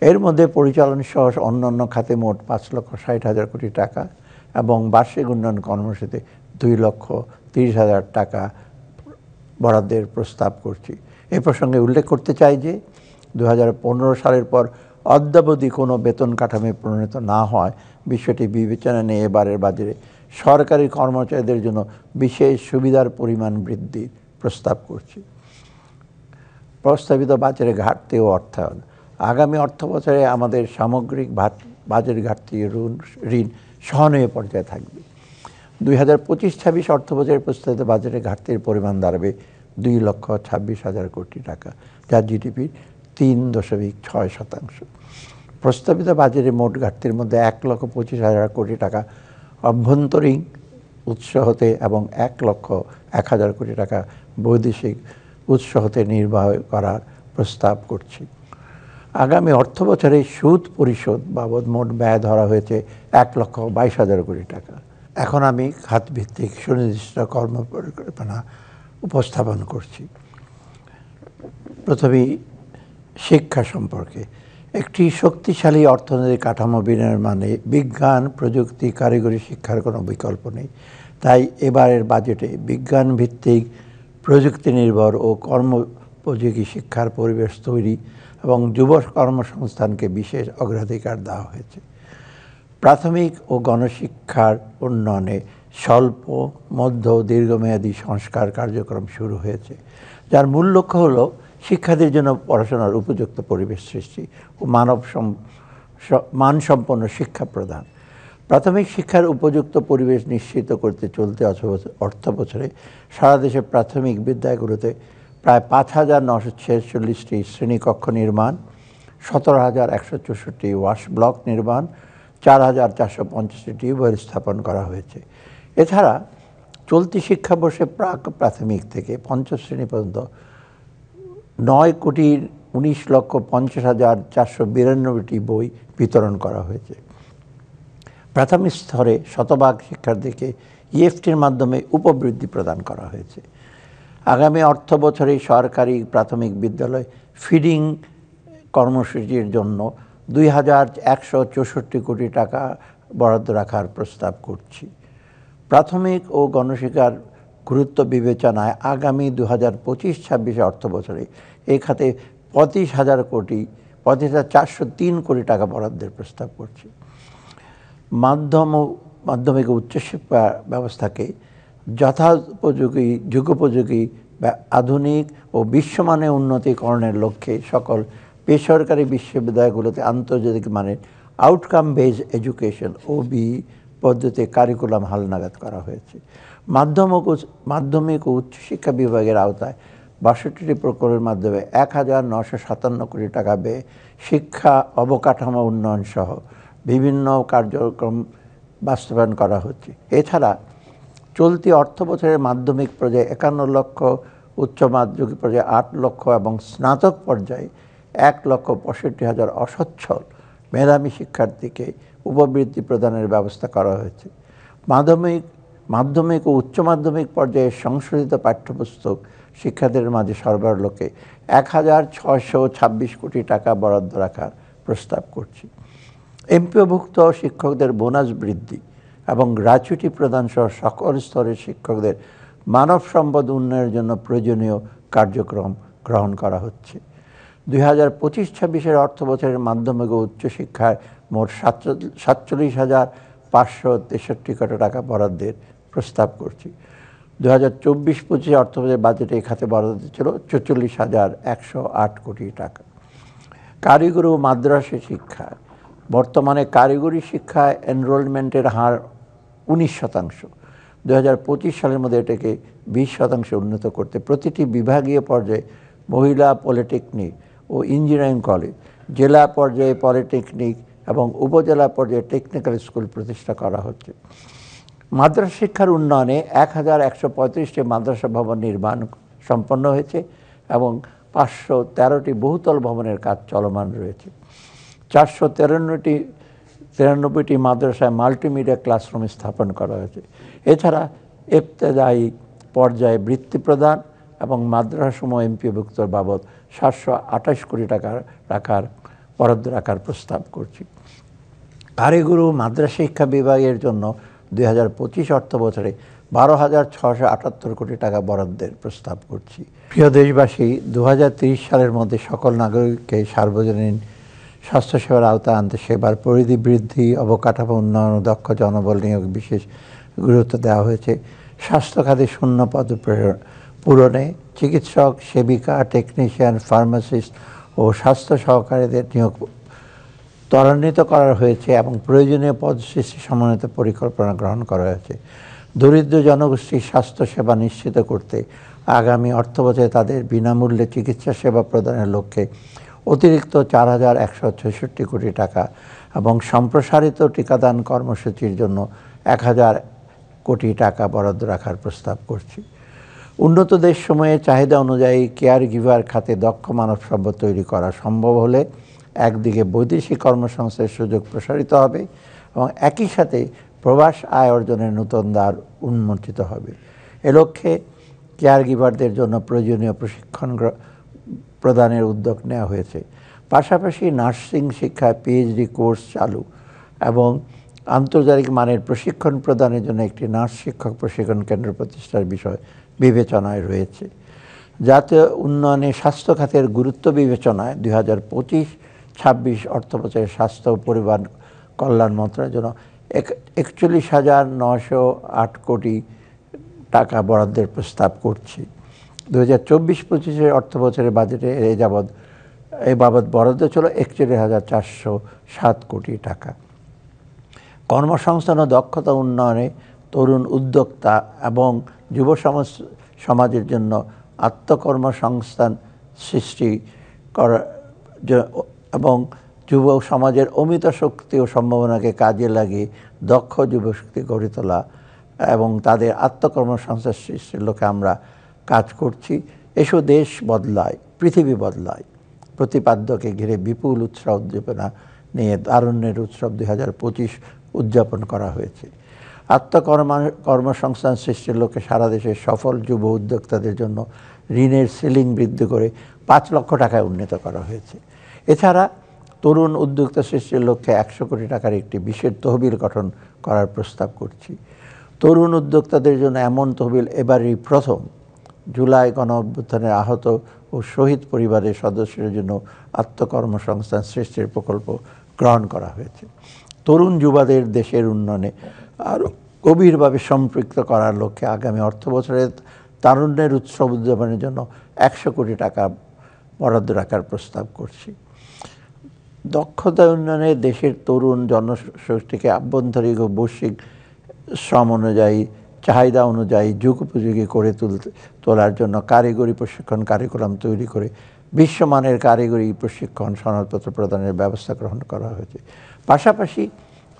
এর মধ্যে পরিচালন সহ অন্যান্য খাতে মোট 5,60,000 কোটি টাকা এবং বার্ষিক উন্নয়ন কর্মসূচিতে 2,30,000 টাকা বরাদ্দের প্রস্তাব করছি। এ প্রসঙ্গে উল্লেখ করতে চাই যে 2015 সালের পর অদ্যাবধি কোনো বেতন কাঠামো প্রণীত না হয় বিষয়টি বিবেচনা নিয়ে এবারের বাজেটে সরকারি কর্মচারীদের জন্য বিশেষ সুবিধার পরিমাণ বৃদ্ধির প্রস্তাব করছি। প্রস্তাবিত বাজেটের ঘাটতি ও অর্থায়ন আগামী অর্থ বছরে আমাদের সামগ্রিক বাজেট ঘাটতি ঋণ সহনীয় পর্যায়ে থাকবে। 2025-26 অর্থ বছরের প্রস্তাবিত বাজেটের ঘাটতির পরিমাণ দাঁড়াবে 2,26,000 কোটি টাকা, যা জিডিপির 3.6%। প্রস্তাবিত বাজেটের মোট ঘাটতির মধ্যে 1,25,000 কোটি টাকা অভ্যন্তরীণ উৎস হতে এবং 1,01,000 কোটি টাকা বৈদেশিক উৎস হতে নির্বাহ করার প্রস্তাব করছি। আগামী অর্থ বছরে সুদ পরিশোধ বাবদ মোট ব্যয় ধরা হয়েছে 1,22,000 কোটি টাকা। এখন আমি খাতভিত্তিক সুনির্দিষ্ট কর্মপরিকল্পনা উপস্থাপন করছি। প্রথমেই শিক্ষা সম্পর্কে। একটি শক্তিশালী অর্থনৈতিক কাঠামো বিনির্মাণে বিজ্ঞান, প্রযুক্তি, কারিগরি শিক্ষার কোনো বিকল্প নেই। তাই এবারের বাজেটে বিজ্ঞান ভিত্তিক, প্রযুক্তি নির্ভর ও কর্মোপযোগী শিক্ষার পরিবেশ তৈরি এবং যুব কর্মসংস্থানকে বিশেষ অগ্রাধিকার দেওয়া হয়েছে। প্রাথমিক ও গণশিক্ষার উন্নয়নে স্বল্প, মধ্য ও দীর্ঘমেয়াদী সংস্কার কার্যক্রম শুরু হয়েছে, যার মূল লক্ষ্য হলো শিক্ষার্থীর জন্য পড়াশোনার উপযুক্ত পরিবেশ সৃষ্টি ও মানসম্পন্ন শিক্ষা প্রদান। প্রাথমিক শিক্ষার উপযুক্ত পরিবেশ নিশ্চিত করতে চলতি অর্থ বছরে সারা দেশে প্রাথমিক বিদ্যালয়গুলোতে প্রায় 5,946টি শ্রেণীকক্ষ নির্মাণ, 17,164টি ওয়াশ ব্লক নির্মাণ, 4,450টি টিউবওয়েল স্থাপন করা হয়েছে। এছাড়া চলতি শিক্ষাবর্ষে প্রাক প্রাথমিক থেকে পঞ্চম শ্রেণী পর্যন্ত 9,19,50,492টি বই বিতরণ করা হয়েছে। প্রাথমিক স্তরে শতভাগ শিক্ষার্থীকে ইএফটির মাধ্যমে উপবৃত্তি প্রদান করা হয়েছে। আগামী অর্থ বছরে সরকারি প্রাথমিক বিদ্যালয় ফিডিং কর্মসূচির জন্য 2,164 কোটি টাকা বরাদ্দ রাখার প্রস্তাব করছি। প্রাথমিক ও গণশিক্ষার গুরুত্ব বিবেচনায় আগামী 2025-26 অর্থ বছরে এই খাতে 25,403 কোটি টাকা বরাদ্দের প্রস্তাব করছি। মাধ্যমিক ও উচ্চশিক্ষা ব্যবস্থাকে যথোপযোগী, যুগোপযোগী, আধুনিক ও বিশ্বমানের উন্নতিকরণের লক্ষ্যে সকল বেসরকারি বিশ্ববিদ্যালয়গুলোতে আন্তর্জাতিক মানের আউটকাম বেসড এডুকেশন OBE পদ্ধতিতে কারিকুলাম হালনাগাদ করা হয়েছে। মাধ্যমিক ও উচ্চশিক্ষা বিভাগের আওতায় 62টি প্রকল্পের মাধ্যমে 1,957 কোটি টাকা ব্যয়ে শিক্ষা অবকাঠামো উন্নয়ন সহ বিভিন্ন কার্যক্রম বাস্তবায়ন করা হচ্ছে। এছাড়া চলতি অর্থ বছরের মাধ্যমিক পর্যায়ে 51 লক্ষ, উচ্চ মাধ্যমিক পর্যায়ে 8 লক্ষ এবং স্নাতক পর্যায়ে 1,65,000 অসচ্ছল মেধাবী শিক্ষার্থীকে উপবৃত্তি প্রদানের ব্যবস্থা করা হয়েছে। মাধ্যমিক ও উচ্চ মাধ্যমিক পর্যায়ে সংশোধিত পাঠ্যপুস্তক শিক্ষার্থীদের মাঝে সরবরাহ লক্ষ্যে 1,626 কোটি টাকা বরাদ্দ রাখার প্রস্তাব করছি। এমপিওভুক্ত শিক্ষকদের বোনাস বৃদ্ধি এবং গ্র্যাচুইটি প্রদান সহ সকল স্তরের শিক্ষকদের মানব সম্পদ উন্নয়নের জন্য প্রয়োজনীয় কার্যক্রম গ্রহণ করা হচ্ছে। 2025-26 অর্থ বছরের মাধ্যমিক ও উচ্চশিক্ষায় মোট 47,563 কোটি টাকা বরাদ্দের প্রস্তাব করছি। 2024-25 অর্থ বছরের বাজেটে এই খাতে বরাদ্দ ছিল 44,108 কোটি টাকা। কারিগরি ও মাদ্রাসা শিক্ষা, বর্তমানে কারিগরি শিক্ষায় এনরোলমেন্টের হার 19%। 2025 সালের মধ্যে এটাকে 20% উন্নীত করতে প্রতিটি বিভাগীয় পর্যায়ে মহিলা পলিটেকনিক ও ইঞ্জিনিয়ারিং কলেজ, জেলা পর্যায়ে পলিটেকনিক এবং উপজেলা পর্যায়ে টেকনিক্যাল স্কুল প্রতিষ্ঠা করা হচ্ছে। মাদ্রাসা শিক্ষার উন্নয়নে 1,135টি মাদ্রাসা ভবন নির্মাণ সম্পন্ন হয়েছে এবং 513টি বহুতল ভবনের কাজ চলমান রয়েছে। 493টি মাদ্রাসায় মাল্টিমিডিয়া ক্লাসরুম স্থাপন করা হয়েছে। এছাড়া ইবতেদায়ী পর্যায়ে বৃত্তি প্রদান এবং মাদ্রাসাসমূহ এমপিওভুক্ত বাবদ 728 কোটি টাকা বরাদ্দ রাখার প্রস্তাব করছি। কারিগরি ও মাদ্রাসা শিক্ষা বিভাগের জন্য 2025 অর্থ বছরে 12,678 কোটি টাকা বরাদ্দের প্রস্তাব করছি। প্রিয় দেশবাসী, 2030 সালের মধ্যে সকল নাগরিককে সার্বজনীন স্বাস্থ্যসেবার আওতায় আনতে সেবার পরিধি বৃদ্ধি, অবকাঠামো উন্নয়ন ও দক্ষ জনবল নিয়োগ বিশেষ গুরুত্ব দেওয়া হয়েছে। স্বাস্থ্য খাতে শূন্য পদ পূরণে চিকিৎসক, সেবিকা, টেকনিশিয়ান, ফার্মাসিস্ট ও স্বাস্থ্য সহকারীদের নিয়োগ ত্বরান্বিত করা হয়েছে এবং প্রয়োজনীয় পদ সৃষ্টি সমন্বিত পরিকল্পনা গ্রহণ করা হয়েছে। দরিদ্র জনগোষ্ঠীর স্বাস্থ্যসেবা নিশ্চিত করতে আগামী অর্থবছরে তাদের বিনামূল্যে চিকিৎসা সেবা প্রদানের লক্ষ্যে অতিরিক্ত 4,166 কোটি টাকা এবং সম্প্রসারিত টিকাদান কর্মসূচির জন্য 1,000 কোটি টাকা বরাদ্দ রাখার প্রস্তাব করছি। উন্নত দেশসমূহের চাহিদা অনুযায়ী কেয়ার গিভার খাতে দক্ষ মানব সম্পদ তৈরি করা সম্ভব হলে একদিকে বৈদেশিক কর্মসংস্থানের সুযোগ প্রসারিত হবে এবং একই সাথে প্রবাস আয় অর্জনের নতুন দ্বার উন্মোচিত হবে। এ লক্ষ্যে কেয়ার গিভারদের জন্য প্রয়োজনীয় প্রশিক্ষণ প্রদানের উদ্যোগ নেওয়া হয়েছে। পাশাপাশি নার্সিং শিক্ষায় পিএইচডি কোর্স চালু এবং আন্তর্জাতিক মানের প্রশিক্ষণ প্রদানের জন্য একটি নার্স শিক্ষক প্রশিক্ষণ কেন্দ্র প্রতিষ্ঠার বিষয় বিবেচনায় রয়েছে। জাতীয় উন্নয়নে স্বাস্থ্য খাতের গুরুত্ব বিবেচনায় 2025-26 অর্থবছরের স্বাস্থ্য ও পরিবার কল্যাণ মন্ত্রণালয়ের জন্য 41,908 কোটি টাকা বরাদ্দের প্রস্তাব করছি। 2024-25 অর্থবছরের বাজেটে এই বাবদ বরাদ্দ ছিল 41,407 কোটি টাকা। কর্মসংস্থান ও দক্ষতা উন্নয়নে তরুণ উদ্যোক্তা এবং যুব সমাজের জন্য আত্মকর্মসংস্থান সৃষ্টি করা এবং যুব সমাজের অমিত শক্তি ও সম্ভাবনাকে কাজে লাগিয়ে দক্ষ যুবশক্তি গড়ে তোলা এবং তাদের আত্মকর্মসংস্থান সৃষ্টির লক্ষ্যে আমরা কাজ করছি। এসো দেশ বদলায়, পৃথিবী বদলায় প্রতিপাদ্যকে ঘিরে বিপুল উৎসাহ উদ্দীপনা নিয়ে তারুণ্যের উৎসব 2025 উদযাপন করা হয়েছে। কর্মসংস্থান সৃষ্টির লক্ষ্যে সারা দেশের সফল যুব উদ্যোক্তাদের জন্য ঋণের সিলিং বৃদ্ধি করে 5 লক্ষ টাকায় উন্নীত করা হয়েছে। এছাড়া তরুণ উদ্যোক্তা সৃষ্টির লক্ষ্যে 100 কোটি টাকার একটি বিশেষ তহবিল গঠন করার প্রস্তাব করছি। তরুণ উদ্যোক্তাদের জন্য এমন তহবিল এবারই প্রথম। জুলাই গণঅভ্যুত্থানের আহত ও শহীদ পরিবারের সদস্যদের জন্য আত্মকর্মসংস্থান সৃষ্টির প্রকল্প গ্রহণ করা হয়েছে। তরুণ যুবাদের দেশের উন্নয়নে আরও গভীরভাবে সম্পৃক্ত করার লক্ষ্যে আগামী অর্থবছরে তারুণ্যের উৎসব উদযাপনের জন্য 100 কোটি টাকা বরাদ্দ রাখার প্রস্তাব করছি। দক্ষতা উন্নয়নে দেশের তরুণ জনশক্তিকে আভ্যন্তরীণ ও বৈশ্বিক শ্রম অনুযায়ী চাহিদা অনুযায়ী যুগোপযোগী করে তোলার জন্য কারিগরি প্রশিক্ষণ কারিকুলাম তৈরি করে বিশ্বমানের কারিগরি প্রশিক্ষণ সনদপত্র প্রদানের ব্যবস্থা গ্রহণ করা হয়েছে। পাশাপাশি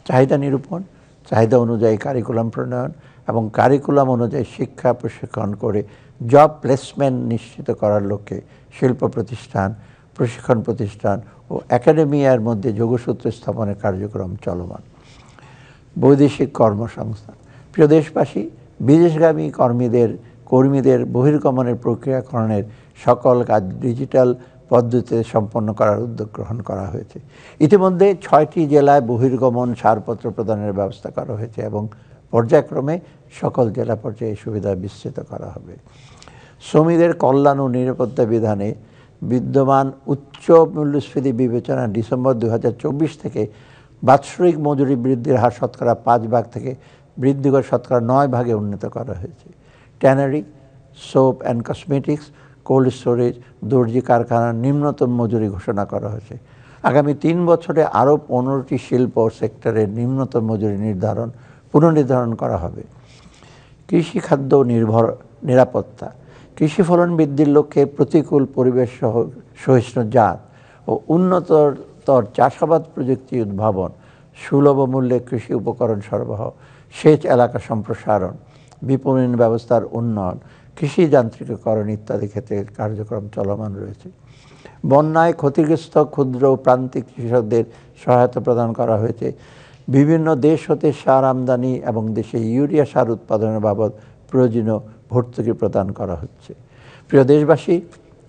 চাহিদা নিরূপণ, চাহিদা অনুযায়ী কারিকুলাম প্রণয়ন এবং কারিকুলাম অনুযায়ী শিক্ষা প্রশিক্ষণ করে জব প্লেসমেন্ট নিশ্চিত করার লক্ষ্যে শিল্প প্রতিষ্ঠান, প্রশিক্ষণ প্রতিষ্ঠান ও একাডেমিয়ার মধ্যে যোগসূত্র স্থাপনের কার্যক্রম চলমান। বৈদেশিক কর্মসংস্থান। প্রিয় দেশবাসী, বিদেশগামী কর্মীদের বহির্গমনের প্রক্রিয়াকরণের সকল কাজ ডিজিটাল পদ্ধতিতে সম্পন্ন করার উদ্যোগ গ্রহণ করা হয়েছে। ইতিমধ্যে 6টি জেলায় বহির্গমন ছাড়পত্র প্রদানের ব্যবস্থা করা হয়েছে এবং পর্যায়ক্রমে সকল জেলা পর্যায়ে সুবিধা বিস্তৃত করা হবে। শ্রমিকদের কল্যাণ ও নিরাপত্তা বিধানে বিদ্যমান উচ্চ মূল্যস্ফীতি বিবেচনা ডিসেম্বর 2024 থেকে বাৎসরিক মজুরি বৃদ্ধির হার শতকরা 5 ভাগ থেকে বৃদ্ধি করে শতকরা 9 ভাগে উন্নীত করা হয়েছে। Tannery, soap and cosmetics, cold storage, দর্জি কারখানার নিম্নতম মজুরি ঘোষণা করা হয়েছে। আগামী 3 বছরে আরও 15টি শিল্প সেক্টরের নিম্নতম মজুরি পুনর্নির্ধারণ করা হবে। কৃষি খাদ্য নিরাপত্তা। কৃষি ফলন বৃদ্ধির লক্ষ্যে প্রতিকূল পরিবেশ সহিষ্ণু জাত ও উন্নততর চাষাবাদ প্রযুক্তি উদ্ভাবন, সুলভ মূল্যে কৃষি উপকরণ সরবরাহ, সেচ এলাকা সম্প্রসারণ, বিপণন ব্যবস্থার উন্নয়ন, কৃষি যান্ত্রিকীকরণ ইত্যাদি ক্ষেত্রে কার্যক্রম চলমান রয়েছে। বন্যায় ক্ষতিগ্রস্ত ক্ষুদ্র ও প্রান্তিক কৃষকদের সহায়তা প্রদান করা হয়েছে। বিভিন্ন দেশ হতে সার আমদানি এবং দেশে ইউরিয়া সার উৎপাদনের বাবদ প্রয়োজনীয় ভর্তুকি প্রদান করা হচ্ছে। প্রিয় দেশবাসী,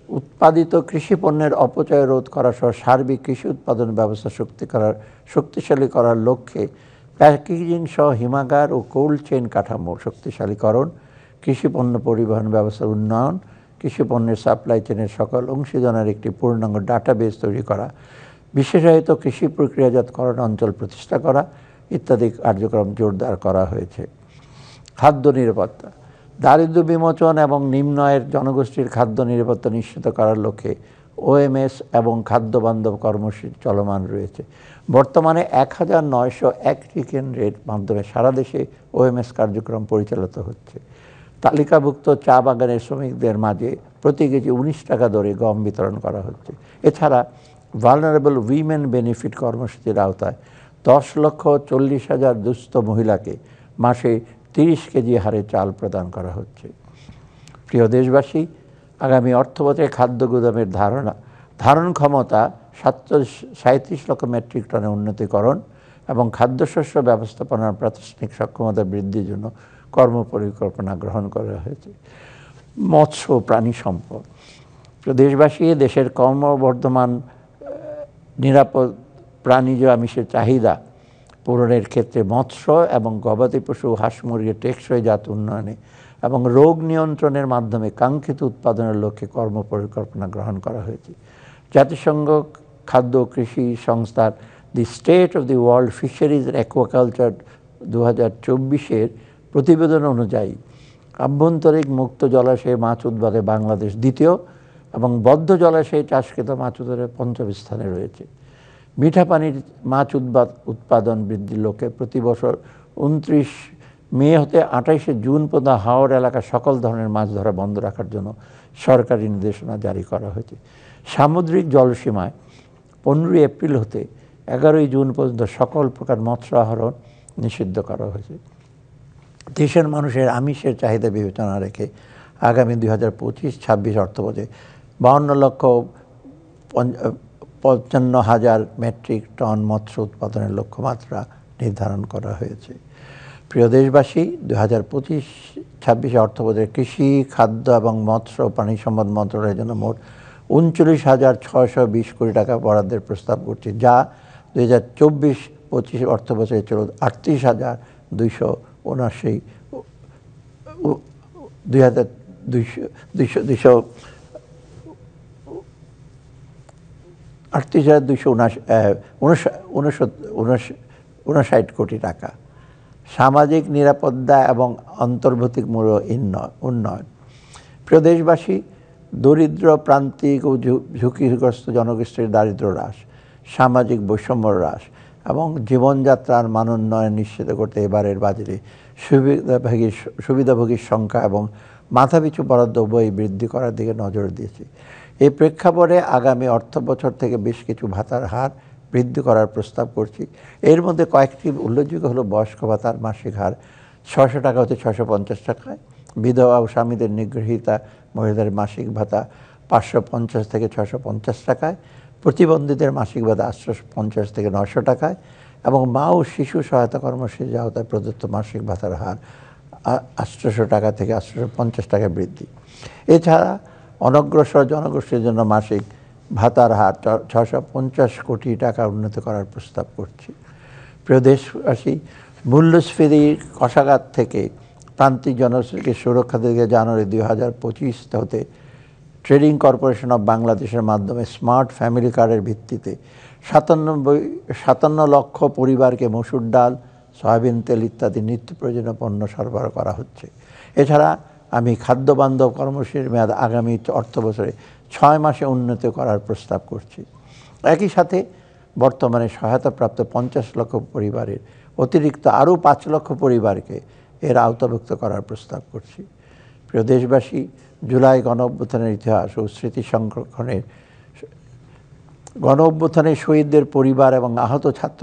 উৎপাদিত কৃষি পণ্যের অপচয় রোধ করা সহ সার্বিক কৃষি উৎপাদন ব্যবস্থা শক্তিশালী করার লক্ষ্যে প্যাকেজিং সহ হিমাগার ও কোল্ড চেইন কাঠামো শক্তিশালীকরণ, কৃষি পণ্য পরিবহন ব্যবস্থার উন্নয়ন, কৃষি পণ্যের সাপ্লাই চেনের সকল অংশীদারের একটি পূর্ণাঙ্গ ডাটাবেস তৈরি করা, বিশেষায়িত কৃষি প্রক্রিয়াজাতকরণ অঞ্চল প্রতিষ্ঠা করা ইত্যাদি কার্যক্রম জোরদার করা হয়েছে। খাদ্য নিরাপত্তা। দারিদ্র্য বিমোচন এবং নিম্ন আয়ের জনগোষ্ঠীর খাদ্য নিরাপত্তা নিশ্চিত করার লক্ষ্যে ওএমএস এবং খাদ্য বান্ধব কর্মসূচি চলমান রয়েছে। বর্তমানে 1901টি কেন্দ্রের মাধ্যমে সারা দেশে ওএমএস কার্যক্রম পরিচালিত হচ্ছে। তালিকাভুক্ত চা বাগানের শ্রমিকদের মাঝে প্রতি কেজি 19 টাকা দরে গম বিতরণ করা হচ্ছে। এছাড়া ভালনারেবল উইমেন বেনিফিট কর্মসূচির আওতায় 10,40,000 দুস্থ মহিলাকে মাসে 30 কেজি হারে চাল প্রদান করা হচ্ছে। প্রিয় দেশবাসী, আগামী অর্থবছরে খাদ্য গুদামের ধারণ ক্ষমতা 37 লক্ষ মেট্রিক টনে উন্নতিকরণ এবং খাদ্যশস্য ব্যবস্থাপনার প্রাতিষ্ঠানিক সক্ষমতা বৃদ্ধির জন্য কর্মপরিকল্পনা গ্রহণ করা হয়েছে। মৎস্য ও প্রাণী সম্পদ। দেশবাসী, দেশের ক্রমবর্ধমান নিরাপদ প্রাণীজ আমিষের চাহিদা পূরণের ক্ষেত্রে মৎস্য এবং গবাদি পশু হাঁস মুরগির টেকসই জাত উন্নয়নে এবং রোগ নিয়ন্ত্রণের মাধ্যমে কাঙ্ক্ষিত উৎপাদনের লক্ষ্যে কর্মপরিকল্পনা গ্রহণ করা হয়েছে। জাতিসংঘ খাদ্য কৃষি সংস্থার the state of the world fisheries aquaculture 2024-এর প্রতিবেদন অনুযায়ী আভ্যন্তরিক মুক্ত জলাশয়ে মাছ উৎপাদনে বাংলাদেশ দ্বিতীয় এবং বদ্ধ জলাশয়ে চাষকৃত মাছ উৎপাদনে 5ম স্থানে রয়েছে। মিঠা পানির মাছ উৎপাদন বৃদ্ধির লক্ষ্যে প্রতি বছর 29 মে হতে 28 জুন পর্যন্ত হাওর এলাকার সকল ধরনের মাছ ধরা বন্ধ রাখার জন্য সরকারি নির্দেশনা জারি করা হয়েছে। সামুদ্রিক জলসীমায় 15 এপ্রিল হতে 11 জুন পর্যন্ত সকল প্রকার মৎস্য আহরণ নিষিদ্ধ করা হয়েছে। দেশের মানুষের আমিষের চাহিদা বিবেচনা রেখে আগামী 2025-26 অর্থবছরে 52,55,000 মেট্রিক টন মৎস্য উৎপাদনের লক্ষ্যমাত্রা নির্ধারণ করা হয়েছে। প্রিয় দেশবাসী, 2025-26 অর্থবছরে কৃষি, খাদ্য এবং মৎস্য ও প্রাণী সম্পদ মন্ত্রণালয়ের জন্য মোট 39,620 কোটি টাকা বরাদ্দের প্রস্তাব করছে, যা 2024-25 অর্থবছরে ছিল 38,259 কোটি টাকা। সামাজিক নিরাপত্তা এবং অন্তর্ভুক্তিমূলক উন্নয়ন। প্রিয় দেশবাসী, দরিদ্র প্রান্তিক ও ঝুঁকিগ্রস্ত জনগোষ্ঠীর দারিদ্র্য হ্রাস, সামাজিক বৈষম্য হ্রাস এবং জীবনযাত্রার মান উন্নয়ন নিশ্চিত করতে এবারের বাজেটে সুবিধাভোগীর সংখ্যা এবং মাথাপিছু বরাদ্দ উভয়ই বৃদ্ধি করার দিকে নজর দিয়েছে। এই প্রেক্ষাপটে আগামী অর্থবছর থেকে বেশ কিছু ভাতার হার বৃদ্ধি করার প্রস্তাব করছি। এর মধ্যে কয়েকটি উল্লেখযোগ্য হলো বয়স্ক ভাতার মাসিক হার ৬০০ টাকা হতে ৬৫০ টাকায়, বিধবা ও স্বামীদের নিগৃহীতা মহিলাদের মাসিক ভাতা ৫৫০ থেকে ৬৫০ টাকায়, প্রতিবন্ধীদের মাসিক ভাতা ৮৫০ থেকে ৯০০ টাকায় এবং মা ও শিশু সহায়তা কর্মসূচির আওতায় প্রদত্ত মাসিক ভাতার হার ৮০০ টাকা থেকে ৮৫০ টাকায় বৃদ্ধি। এছাড়া অনগ্রসর জনগোষ্ঠীর জন্য মাসিক ভাতার হার ৬৫০ কোটি টাকা উন্নীত করার প্রস্তাব করছি। প্রিয় দেশবাসী, মূল্যস্ফীতির কষাঘাত থেকে প্রান্তিক জনগোষ্ঠীকে সুরক্ষা দিকে জানুয়ারি ২০২৫ হতে ট্রেডিং কর্পোরেশন অব বাংলাদেশের মাধ্যমে স্মার্ট ফ্যামিলি কার্ডের ভিত্তিতে ৫৭ লক্ষ পরিবারকে মসুর ডাল, সয়াবিন তেল ইত্যাদি নিত্য প্রয়োজনীয় পণ্য সরবরাহ করা হচ্ছে। এছাড়া আমি খাদ্য বান্ধব কর্মসূচির মেয়াদ আগামী অর্থ বছরে ৬ মাসে উন্নীত করার প্রস্তাব করছি। একই সাথে বর্তমানে সহায়তাপ্রাপ্ত ৫০ লক্ষ পরিবারের অতিরিক্ত আরও ৫ লক্ষ পরিবারকে এর আওতাভুক্ত করার প্রস্তাব করছি। প্রিয় দেশবাসী, জুলাই গণঅভ্যুত্থানের ইতিহাস ও স্মৃতি সংরক্ষণের গণঅভ্যুত্থানের শহীদদের পরিবার এবং আহত ছাত্র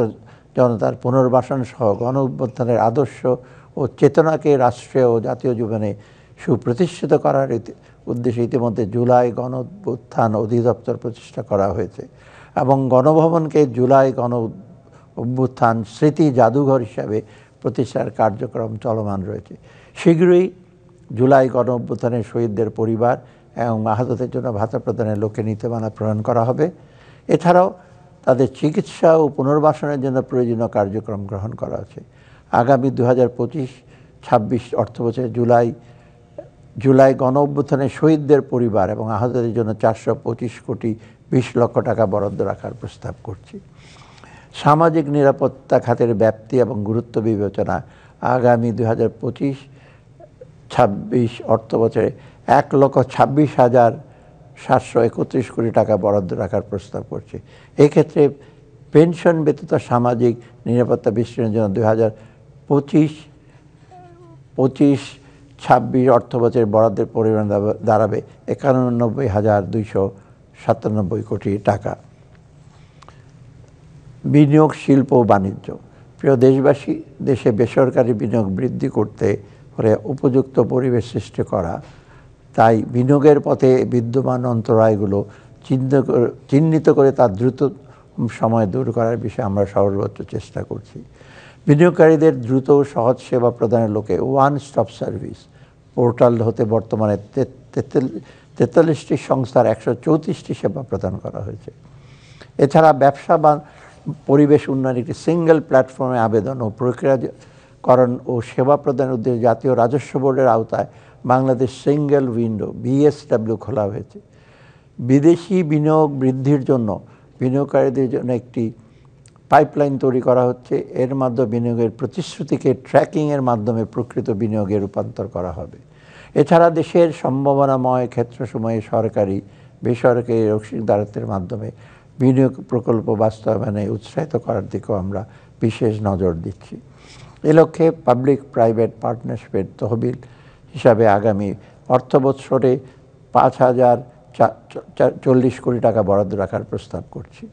জনতার পুনর্বাসন সহ গণঅভ্যুত্থানের আদর্শ ও চেতনাকে রাষ্ট্রীয় ও জাতীয় জীবনে সুপ্রতিষ্ঠিত করার উদ্দেশ্যে ইতিমধ্যে জুলাই গণঅভ্যুত্থান অধিদপ্তর প্রতিষ্ঠা করা হয়েছে এবং গণভবনকে জুলাই গণঅভ্যুত্থান স্মৃতি জাদুঘর হিসাবে প্রতিষ্ঠার কার্যক্রম চলমান রয়েছে। শীঘ্রই জুলাই গণঅভ্যুত্থানের শহীদদের পরিবার এবং আহতদের জন্য ভাতা প্রদানের লক্ষ্যে নীতিমালা প্রণয়ন করা হবে। এছাড়াও তাদের চিকিৎসা ও পুনর্বাসনের জন্য প্রয়োজনীয় কার্যক্রম গ্রহণ করা আছে। আগামী ২০২৫-২৬ অর্থবছরে জুলাই গণঅভ্যুত্থানের শহীদদের পরিবার এবং আহতদের জন্য ৪২৫ কোটি ২০ লক্ষ টাকা বরাদ্দ রাখার প্রস্তাব করছি। সামাজিক নিরাপত্তা খাতের ব্যাপ্তি এবং গুরুত্ব বিবেচনা আগামী ২০২৫-২৬ অর্থবছরে ১,২৬,৭৩১ কোটি টাকা বরাদ্দ রাখার প্রস্তাব করছি। এক্ষেত্রে পেনশন ব্যতীত সামাজিক নিরাপত্তা বিস্তৃতির জন্য ২০২৫-২৬ অর্থবছরের বরাদ্দের পরিমাণ দাঁড়াবে ৯১,২৯৭ কোটি টাকা। বিনিয়োগ, শিল্প ও বাণিজ্য। প্রিয় দেশবাসী, দেশে বেসরকারি বিনিয়োগ বৃদ্ধি করতে হলে উপযুক্ত পরিবেশ সৃষ্টি করা, তাই বিনিয়োগের পথে বিদ্যমান অন্তরায়গুলো চিহ্নিত করে তা দ্রুত সময়ে দূর করার বিষয়ে আমরা সর্বোচ্চ চেষ্টা করছি। বিনিয়োগকারীদের দ্রুত ও সহজ সেবা প্রদানের লক্ষ্যে ওয়ান স্টপ সার্ভিস পোর্টাল হতে বর্তমানে ৪৩টি সংস্থার ১৩৪টি সেবা প্রদান করা হয়েছে। এছাড়া ব্যবসা বা পরিবেশ উন্নয়নের একটি সিঙ্গেল প্ল্যাটফর্মে আবেদন ও প্রক্রিয়াকরণ ও সেবা প্রদানের উদ্দেশ্যে জাতীয় রাজস্ব বোর্ডের আওতায় বাংলাদেশ সিঙ্গেল উইন্ডো BSW খোলা হয়েছে। বিদেশি বিনিয়োগ বৃদ্ধির জন্য বিনিয়োগকারীদের জন্য একটি পাইপলাইন তৈরি করা হচ্ছে। এর মাধ্যমে বিনিয়োগের প্রতিশ্রুতিকে ট্র্যাকিংয়ের মাধ্যমে প্রকৃত বিনিয়োগে রূপান্তর করা হবে। এছাড়া দেশের সম্ভাবনাময় ক্ষেত্রসমূহে সরকারি বেসরকারি অংশীদারত্বের মাধ্যমে বিনিয়োগ প্রকল্প বাস্তবায়নে উৎসাহিত করার দিকেও আমরা বিশেষ নজর দিচ্ছি। এ লক্ষ্যে পাবলিক প্রাইভেট পার্টনারশিপের তহবিল হিসাবে আগামী অর্থ বৎসরে ৫,০৪০ কোটি টাকা বরাদ্দ রাখার প্রস্তাব করছি।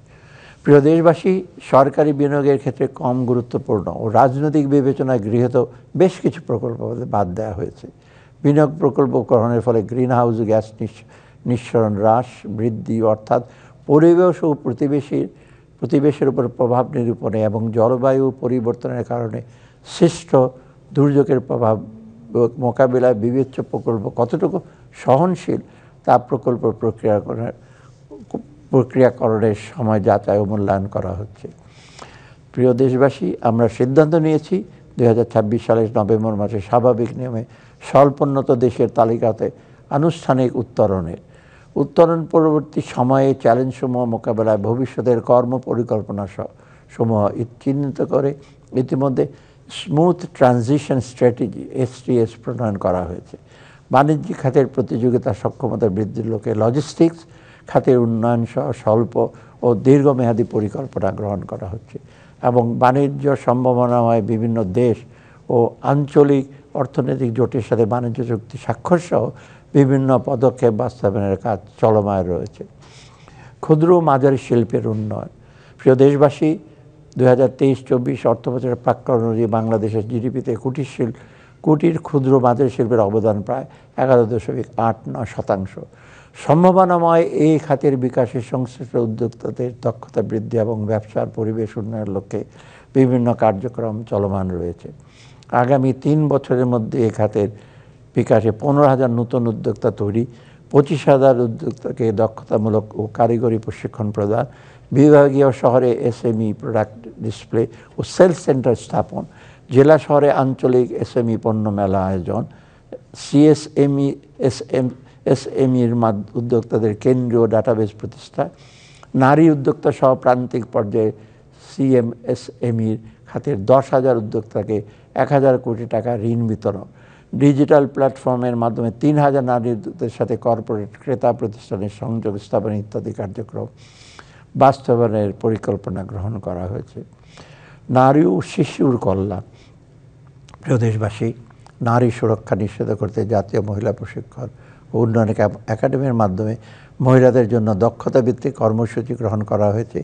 প্রিয় দেশবাসী, সরকারি বিনিয়োগের ক্ষেত্রে কম গুরুত্বপূর্ণ ও রাজনৈতিক বিবেচনায় গৃহীত বেশ কিছু প্রকল্প বাদ দেওয়া হয়েছে। বিনিয়োগ প্রকল্প গ্রহণের ফলে গ্রিন হাউস গ্যাস নিঃসরণ হ্রাস বৃদ্ধি, অর্থাৎ পরিবেশ ও প্রতিবেশের উপর প্রভাব নিরূপণে এবং জলবায়ু পরিবর্তনের কারণে সৃষ্ট দুর্যোগের প্রভাব মোকাবিলায় বিবেচ্য প্রকল্প কতটুকু সহনশীল তা প্রকল্প প্রক্রিয়াকরণের সময় যাচাই ও মূল্যায়ন করা হচ্ছে। প্রিয় দেশবাসী, আমরা সিদ্ধান্ত নিয়েছি ২০২৬ সালের নভেম্বর মাসে স্বাভাবিক নিয়মে স্বল্পোন্নত দেশের তালিকাতে আনুষ্ঠানিক উত্তরণ পরবর্তী সময়ে চ্যালেঞ্জসমূহ মোকাবেলায় ভবিষ্যতের কর্মপরিকল্পনা সমূহ চিহ্নিত করে ইতিমধ্যে স্মুথ ট্রানজিশন স্ট্র্যাটেজি STS প্রণয়ন করা হয়েছে। বাণিজ্যিক খাতের প্রতিযোগিতা সক্ষমতা বৃদ্ধির লক্ষ্যে লজিস্টিক্স খাতের উন্নয়ন সহ স্বল্প ও দীর্ঘমেয়াদী পরিকল্পনা গ্রহণ করা হচ্ছে এবং বাণিজ্য সম্ভাবনাময় বিভিন্ন দেশ ও আঞ্চলিক অর্থনৈতিক জোটের সাথে বাণিজ্য চুক্তি স্বাক্ষর সহ বিভিন্ন পদক্ষেপ বাস্তবায়নের কাজ চলমান রয়েছে। ক্ষুদ্র ও মাঝারি শিল্পের উন্নয়ন। প্রিয় দেশবাসী, 2023-24 অর্থবছরের প্রাক্কলন অনুযায়ী বাংলাদেশের জিডিপিতে কুটির ক্ষুদ্র মাঝারি শিল্পের অবদান প্রায় 11.89%। সম্ভাবনাময় এই খাতের বিকাশে সংশ্লিষ্ট উদ্যোক্তাদের দক্ষতা বৃদ্ধি এবং ব্যবসার পরিবেশ উন্নয়নের লক্ষ্যে বিভিন্ন কার্যক্রম চলমান রয়েছে। আগামী 3 বছরের মধ্যে এই খাতের বিকাশে 15,000 নতুন উদ্যোক্তা তৈরি, 25,000 উদ্যোক্তাকে দক্ষতামূলক ও কারিগরি প্রশিক্ষণ প্রদান, বিভাগীয় শহরে এসএমই প্রোডাক্ট ডিসপ্লে ও সেলস সেন্টার স্থাপন, জেলা শহরে আঞ্চলিক এসএমই পণ্য মেলা আয়োজন, এসএমইর উদ্যোক্তাদের কেন্দ্রীয় ডাটাবেস প্রতিষ্ঠা, নারী উদ্যোক্তা সহ প্রান্তিক পর্যায়ে সিএমএসএমইর খাতের 10,000 উদ্যোক্তাকে 1,000 কোটি টাকা ঋণ বিতরণ, ডিজিটাল প্ল্যাটফর্মের মাধ্যমে 3,000 নারী উদ্যোক্তাদের সাথে কর্পোরেট ক্রেতা প্রতিষ্ঠানের সংযোগ স্থাপন ইত্যাদি কার্যক্রম বাস্তবায়নের পরিকল্পনা গ্রহণ করা হয়েছে। নারী ও শিশুর কল্যাণ। প্রিয় দেশবাসী, নারী সুরক্ষা নিশ্চিত করতে জাতীয় মহিলা প্রশিক্ষণ ও উন্নয়ন একাডেমির মাধ্যমে মহিলাদের জন্য দক্ষতা ভিত্তিক কর্মসূচি গ্রহণ করা হয়েছে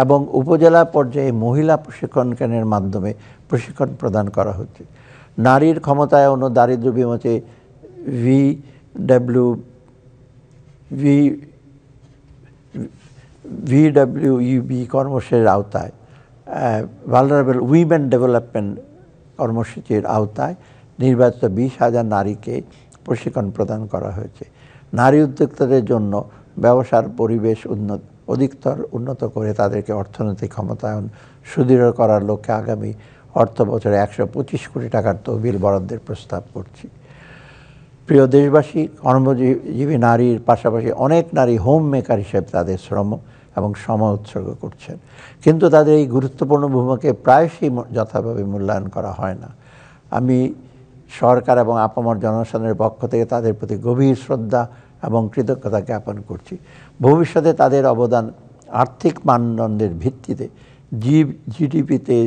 এবং উপজেলা পর্যায়ে মহিলা প্রশিক্ষণ কেন্দ্রের মাধ্যমে প্রশিক্ষণ প্রদান করা হচ্ছে। নারীর ক্ষমতায়ন ও দারিদ্র্য বিমোচনে ভিডব্লিউইবি কর্মসূচির আওতায় ভালনারেবল উইমেন ডেভেলপমেন্ট কর্মসূচির আওতায় নির্বাচিত 20,000 নারীকে প্রশিক্ষণ প্রদান করা হয়েছে। নারী উদ্যোক্তাদের জন্য ব্যবসার পরিবেশ অধিকতর উন্নত করে তাদেরকে অর্থনৈতিক ক্ষমতায়ন সুদৃঢ় করার লক্ষ্যে আগামী অর্থ বছরে 125 কোটি টাকার তহবিল বরাদ্দের প্রস্তাব করছি। প্রিয় দেশবাসী, কর্মজীবী নারীর পাশাপাশি অনেক নারী হোম মেকার হিসেবে তাদের শ্রম এবং সময় উৎসর্গ করছেন, কিন্তু তাদের এই গুরুত্বপূর্ণ ভূমিকাকে প্রায়শই যথাভাবে মূল্যায়ন করা হয় না। আমি সরকার এবং আপামর জনসাধারণের পক্ষ থেকে তাদের প্রতি গভীর শ্রদ্ধা এবং কৃতজ্ঞতা জ্ঞাপন করছি। ভবিষ্যতে তাদের অবদান আর্থিক মানদণ্ডের ভিত্তিতে জিডিপিতে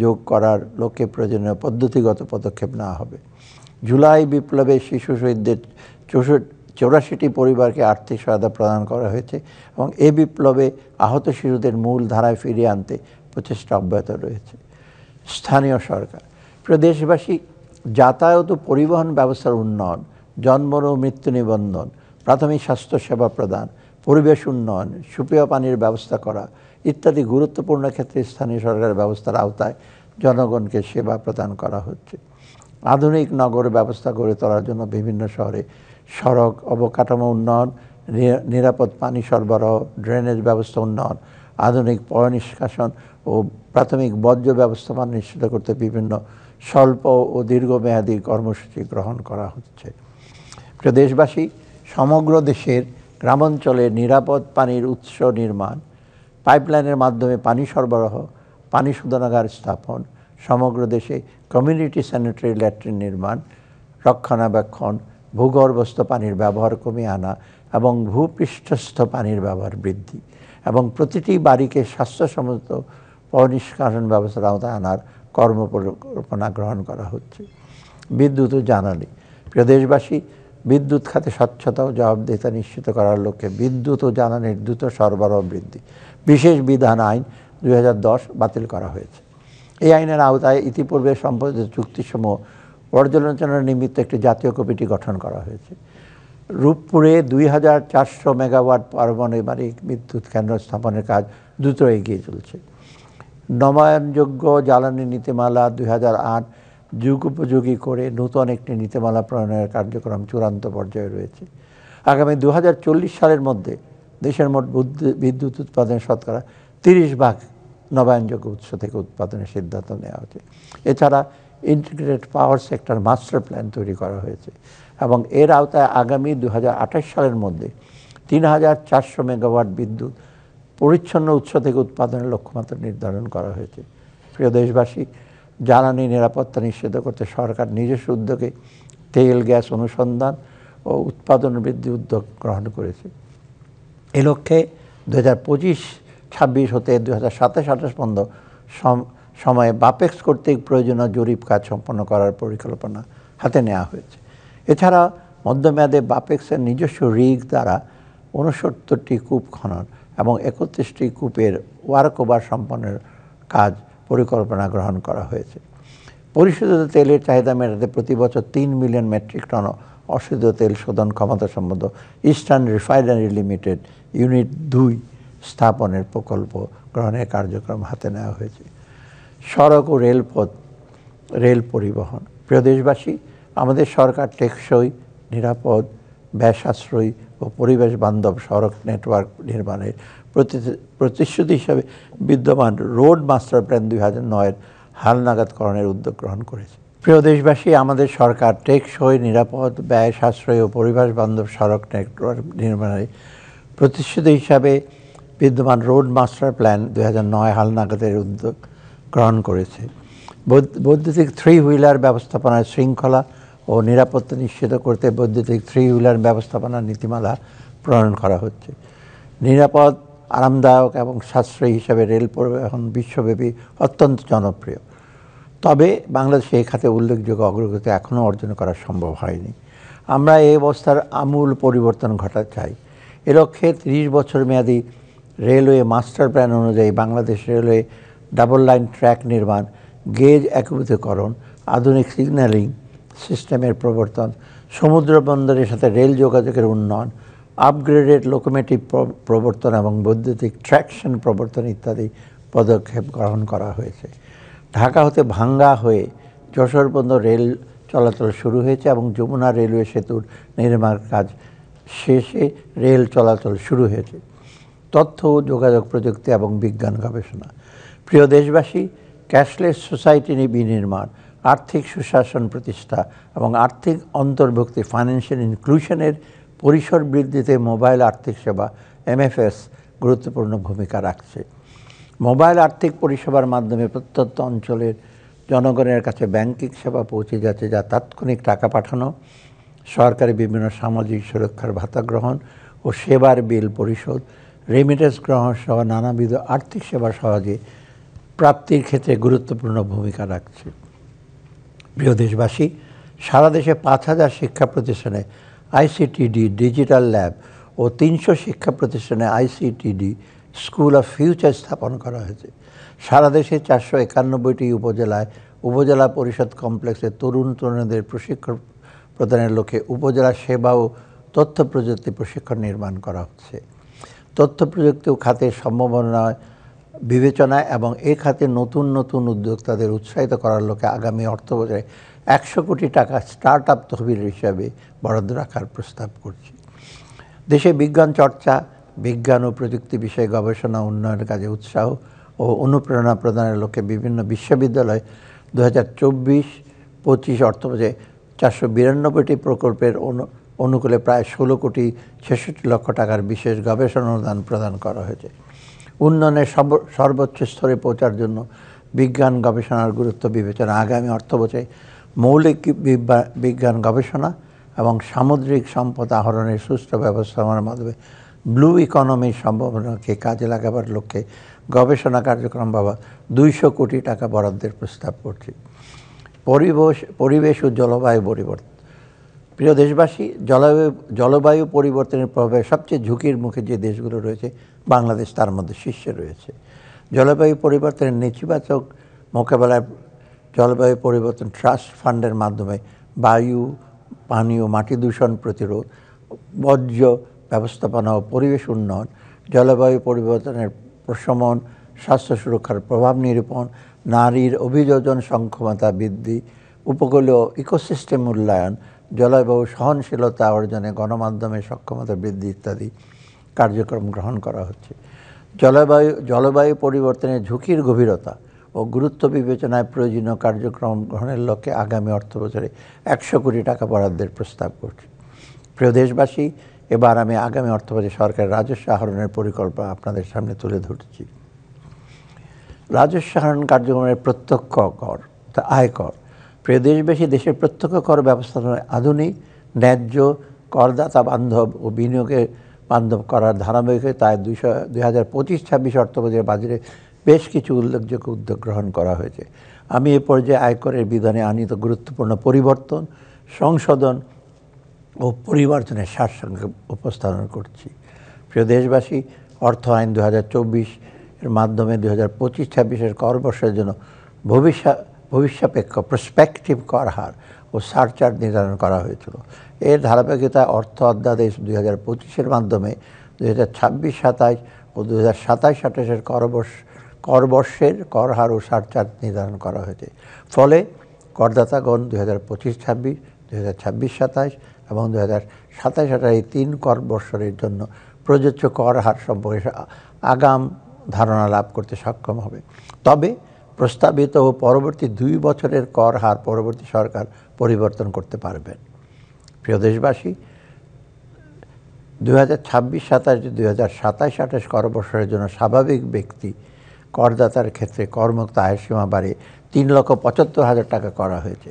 যোগ করার লক্ষ্যে প্রয়োজনীয় পদ্ধতিগত পদক্ষেপ নেওয়া হবে। জুলাই বিপ্লবে শিশু শহীদদের 84টি পরিবারকে আর্থিক সহায়তা প্রদান করা হয়েছে এবং এ বিপ্লবে আহত শিশুদের মূল ধারায় ফিরিয়ে আনতে প্রচেষ্টা অব্যাহত রয়েছে। স্থানীয় সরকার। প্রিয় দেশবাসী, যাতায়াত ও পরিবহন ব্যবস্থার উন্নয়ন, জন্ম ও মৃত্যু নিবন্ধন, প্রাথমিক স্বাস্থ্যসেবা প্রদান, পরিবেশ উন্নয়ন, সুপেয় পানির ব্যবস্থা করা ইত্যাদি গুরুত্বপূর্ণ ক্ষেত্রে স্থানীয় সরকারের ব্যবস্থার আওতায় জনগণকে সেবা প্রদান করা হচ্ছে। আধুনিক নগর ব্যবস্থা গড়ে তোলার জন্য বিভিন্ন শহরে সড়ক অবকাঠামো উন্নয়ন, নিরাপদ পানি সরবরাহ, ড্রেনেজ ব্যবস্থা উন্নয়ন, আধুনিক পয়ঃনিষ্কাশন ও প্রাথমিক বর্জ্য ব্যবস্থাপনা নিশ্চিত করতে বিভিন্ন স্বল্প ও দীর্ঘমেয়াদী কর্মসূচি গ্রহণ করা হচ্ছে। প্রিয় দেশবাসী, সমগ্র দেশের গ্রামাঞ্চলে নিরাপদ পানির উৎস নির্মাণ, পাইপলাইনের মাধ্যমে পানি সরবরাহ, পানি শোধনাগার স্থাপন, সমগ্র দেশে কমিউনিটি স্যানিটারি ল্যাট্রিন নির্মাণ, রক্ষণাবেক্ষণ, ভূগর্ভস্থ পানির ব্যবহার কমিয়ে আনা এবং ভূপৃষ্ঠস্থ পানির ব্যবহার বৃদ্ধি এবং প্রতিটি বাড়িকে স্বাস্থ্যসম্মত পয়ঃনিষ্কাশন ব্যবস্থার আওতায় আনার কর্মপরিকল্পনা গ্রহণ করা হচ্ছে। বিদ্যুৎ ও জ্বালানি। প্রিয় দেশবাসী, বিদ্যুৎ খাতে স্বচ্ছতা ও জবাবদিহিতা নিশ্চিত করার লক্ষ্যে বিদ্যুৎ ও জ্বালানির দ্রুত সরবরাহ বৃদ্ধি বিশেষ বিধান আইন 2010 বাতিল করা হয়েছে। এই আইনের আওতায় ইতিপূর্বে সম্পাদিত চুক্তিসমূহ পর্যালোচনার নিমিত্ত একটি জাতীয় কমিটি গঠন করা হয়েছে। রূপপুরে 2,400 মেগাওয়াট পারমাণবিক বিদ্যুৎ কেন্দ্র স্থাপনের কাজ দ্রুত এগিয়ে চলছে। নবায়নযোগ্য জ্বালানি নীতিমালা 2008 যুগোপযোগী করে নতুন একটি নীতিমালা প্রণয়নের কার্যক্রম চূড়ান্ত পর্যায়ে রয়েছে। আগামী 2040 সালের মধ্যে দেশের মোট বিদ্যুৎ উৎপাদনের শতকরা 30% নবায়নযোগ্য উৎস থেকে উৎপাদনের সিদ্ধান্ত নেওয়া হয়েছে। এছাড়া integrated power sector master plan তৈরি করা হয়েছে এবং এর আওতায় আগামী 2028 সালের মধ্যে 3,400 মেগাওয়াট বিদ্যুৎ পরিচ্ছন্ন উৎস থেকে উৎপাদনের লক্ষ্যমাত্রা নির্ধারণ করা হয়েছে। প্রিয় দেশবাসী, জ্বালানি নিরাপত্তা নিশ্চিত করতে সরকার নিজস্ব উদ্যোগে তেল গ্যাস অনুসন্ধান ও উৎপাদন বৃদ্ধি উদ্যোগ গ্রহণ করেছে। এ লক্ষ্যে 2025-26 হতে 2027-28 পর্যন্ত সময়ে বাপেক্স কর্তৃক প্রয়োজনীয় জরিপ কাজ সম্পন্ন করার পরিকল্পনা হাতে নেওয়া হয়েছে। এছাড়া মধ্যমেয়াদে বাপেক্সের নিজস্ব রিগ দ্বারা 69টি কূপ খনন এবং 31টি কূপের ওয়ার্কওভার সম্পন্নের কাজ পরিকল্পনা গ্রহণ করা হয়েছে। পরিশোধিত তেলের চাহিদা মেটাতে প্রতি বছর 3 মিলিয়ন মেট্রিক টন অশোধিত তেল শোধন ক্ষমতা সম্বন্ধ ইস্টার্ন রিফাইনারি লিমিটেড ইউনিট 2 স্থাপনের প্রকল্প গ্রহণের কার্যক্রম হাতে নেওয়া হয়েছে। সড়ক ও রেলপথ, রেল পরিবহন। প্রিয় দেশবাসী, আমাদের সরকার টেকসই, নিরাপদ, ব্যয় সাশ্রয়ী ও পরিবেশ বান্ধব সড়ক নেটওয়ার্ক নির্মাণের প্রতিশ্রুতি হিসাবে বিদ্যমান রোড মাস্টার প্ল্যান 2009-এর হালনাগাদকরণের উদ্যোগ গ্রহণ করেছে। প্রিয় দেশবাসী, আমাদের সরকার টেকসই, নিরাপদ, ব্যয় সাশ্রয়ী ও পরিবেশ বান্ধব সড়ক নেটওয়ার্ক নির্মাণের প্রতিশ্রুতি হিসাবে বিদ্যমান রোড মাস্টার প্ল্যান 2009 হালনাগাদের উদ্যোগ গ্রহণ করেছে। বৈদ্যুতিক 3 হুইলার ব্যবস্থাপনার শৃঙ্খলা ও নিরাপত্তা নিশ্চিত করতে বৈদ্যুতিক 3 হুইলার ব্যবস্থাপনা নীতিমালা প্রণয়ন করা হচ্ছে। নিরাপদ, আরামদায়ক এবং সাশ্রয়ী হিসাবে রেল পরিবহন বিশ্বব্যাপী অত্যন্ত জনপ্রিয়। তবে বাংলাদেশে এই খাতে উল্লেখযোগ্য অগ্রগতি এখনও অর্জন করা সম্ভব হয়নি। আমরা এই অবস্থার আমূল পরিবর্তন ঘটাতে চাই। এ লক্ষ্যে 30 বছর মেয়াদী রেলওয়ে মাস্টার প্ল্যান অনুযায়ী Bangladesh railway double line track নির্মাণ, গেজ একীভূতকরণ, আধুনিক সিগন্যালিং সিস্টেমের প্রবর্তন, সমুদ্র বন্দরের সাথে রেল যোগাযোগের উন্নয়ন, আপগ্রেডেড লোকোমোটিভ প্রবর্তন এবং বৈদ্যুতিক ট্র্যাকশন প্রবর্তন ইত্যাদি পদক্ষেপ গ্রহণ করা হয়েছে। ঢাকা হতে ভাঙ্গা হয়ে যশোর পর্যন্ত রেল চলাচল শুরু হয়েছে এবং যমুনা রেলওয়ে সেতুর নির্মাণ কাজ শেষে রেল চলাচল শুরু হয়েছে। তথ্য ও যোগাযোগ প্রযুক্তি এবং বিজ্ঞান গবেষণা। প্রিয় দেশবাসী, ক্যাশলেস সোসাইটি বিনির্মাণ, আর্থিক সুশাসন প্রতিষ্ঠা এবং আর্থিক অন্তর্ভুক্তি ফাইন্যান্সিয়াল ইনক্লুশনের পরিসর বৃদ্ধিতে মোবাইল আর্থিক সেবা MFS গুরুত্বপূর্ণ ভূমিকা রাখছে। মোবাইল আর্থিক পরিষেবার মাধ্যমে প্রত্যন্ত অঞ্চলের জনগণের কাছে ব্যাংকিং সেবা পৌঁছে যাচ্ছে, যা তাৎক্ষণিক টাকা পাঠানো, সরকারি বিভিন্ন সামাজিক সুরক্ষার ভাতা গ্রহণ ও সেবার বিল পরিশোধ, রেমিটেন্স গ্রহণ সহ নানাবিধ আর্থিক সেবা সহজে প্রাপ্তির ক্ষেত্রে গুরুত্বপূর্ণ ভূমিকা রাখছে। প্রিয় দেশবাসী, সারা দেশে 5000 শিক্ষা প্রতিষ্ঠানে ICTD ডিজিটাল ল্যাব ও 300 শিক্ষা প্রতিষ্ঠানে ICTD স্কুল অফ ফিউচার স্থাপন করা হয়েছে। সারা দেশে 491টি উপজেলায় উপজেলা পরিষদ কমপ্লেক্সে তরুণ তরুণীদের প্রশিক্ষণ প্রদানের লক্ষ্যে উপজেলা সেবা ও তথ্য প্রযুক্তি প্রশিক্ষণ নির্মাণ করা হচ্ছে। তথ্য প্রযুক্তি খাতের সম্ভাবনা বিবেচনায় এবং এ খাতে নতুন নতুন উদ্যোক্তাদের উৎসাহিত করার লক্ষ্যে আগামী অর্থবছরে 100 কোটি টাকা স্টার্ট আপ তহবিল হিসাবে বরাদ্দ রাখার প্রস্তাব করছি। দেশে বিজ্ঞান চর্চা, বিজ্ঞান ও প্রযুক্তি বিষয়ে গবেষণা উন্নয়নের কাজে উৎসাহ ও অনুপ্রেরণা প্রদানের লক্ষ্যে বিভিন্ন বিশ্ববিদ্যালয় 2024-25 অর্থবছরে 492টি প্রকল্পের অনুকূলে প্রায় 16 কোটি 66 লক্ষ টাকার বিশেষ গবেষণা অনুদান প্রদান করা হয়েছে। উন্নয়নের সর্বোচ্চ স্তরে পৌঁছার জন্য বিজ্ঞান গবেষণার গুরুত্ব বিবেচনা আগামী অর্থবছরে মৌলিক বিজ্ঞান গবেষণা এবং সামুদ্রিক সম্পদ আহরণের সুষ্ঠু ব্যবস্থাপনার মাধ্যমে ব্লু ইকোনমির সম্ভাবনাকে কাজে লাগাবার লক্ষ্যে গবেষণা কার্যক্রম বাবদ 200 কোটি টাকা বরাদ্দের প্রস্তাব করছি। পরিবেশ ও জলবায়ু পরিবর্তন। প্রিয় দেশবাসী, জলবায়ু পরিবর্তনের প্রভাবে সবচেয়ে ঝুঁকির মুখে যে দেশগুলো রয়েছে, বাংলাদেশ তার মধ্যে শীর্ষে রয়েছে। জলবায়ু পরিবর্তনের নেতিবাচক মোকাবেলায় জলবায়ু পরিবর্তন ট্রাস্ট ফান্ডের মাধ্যমে বায়ু, পানি ও মাটি দূষণ প্রতিরোধ, বর্জ্য ব্যবস্থাপনা ও পরিবেশ উন্নয়ন, জলবায়ু পরিবর্তনের প্রশমন, স্বাস্থ্য সুরক্ষার প্রভাব নিরূপণ, নারীর অভিযোজন সক্ষমতা বৃদ্ধি, উপকূলীয় ইকোসিস্টেম মূল্যায়ন, জলবায়ু সহনশীলতা অর্জনে গণমাধ্যমের সক্ষমতা বৃদ্ধি ইত্যাদি কার্যক্রম গ্রহণ করা হচ্ছে। জলবায়ু পরিবর্তনের ঝুঁকির গভীরতা ও গুরুত্ব বিবেচনায় প্রয়োজনীয় কার্যক্রম গ্রহণের লক্ষ্যে আগামী অর্থবছরে 100 কোটি টাকা বরাদ্দের প্রস্তাব করছি। প্রিয় দেশবাসী, এবার আমি আগামী অর্থবছরে সরকারের রাজস্ব আহরণের পরিকল্পনা আপনাদের সামনে তুলে ধরছি। রাজস্ব আহরণ কার্যক্রমের প্রত্যক্ষ কর, আয়কর। প্রিয় দেশবাসী, দেশের প্রত্যক্ষ কর ব্যবস্থাপনায় আধুনিক, ন্যায্য, করদাতা বান্ধব ও বিনিয়োগে বান্ধব করার ধারাবাহিকতায় 2025-26 অর্থবছরের বাজেটে বেশ কিছু উল্লেখযোগ্য উদ্যোগ গ্রহণ করা হয়েছে। আমি এ পর্যায়ে আয়করের বিধানে আনিত গুরুত্বপূর্ণ পরিবর্তন, সংশোধন ও পরিমার্জনের সারসংক্ষেপ উপস্থাপন করছি। প্রিয় দেশবাসী, অর্থ আইন 2024 এর মাধ্যমে 2025-26 কর বর্ষের জন্য ভবিষ্যাপেক্ষ প্রসপেক্টিভ কর হার ও সারচার্জ নির্ধারণ করা হয়েছিল। এর ধারাবাহিকতায় অর্থ অধ্যাদেশ 2025-এর মাধ্যমে 2026-27 ও 2027-28 কর বর্ষের কর হার ও সারচার্জ নির্ধারণ করা হয়েছে। ফলে করদাতাগণ 2025-26, 2026-27 এবং 2027-28 এই 3 কর বর্ষের জন্য প্রযোজ্য কর হার সম্পর্কে আগাম ধারণা লাভ করতে সক্ষম হবে। তবে প্রস্তাবিত ও পরবর্তী 2 বছরের কর হার পরবর্তী সরকার পরিবর্তন করতে পারবেন। প্রিয় দেশবাসী, 2026-27, 2027-28 কর বর্ষের জন্য স্বাভাবিক ব্যক্তি করদাতার ক্ষেত্রে করমুক্ত আয়ের সীমা বাড়িয়ে 3,75,000 টাকা করা হয়েছে।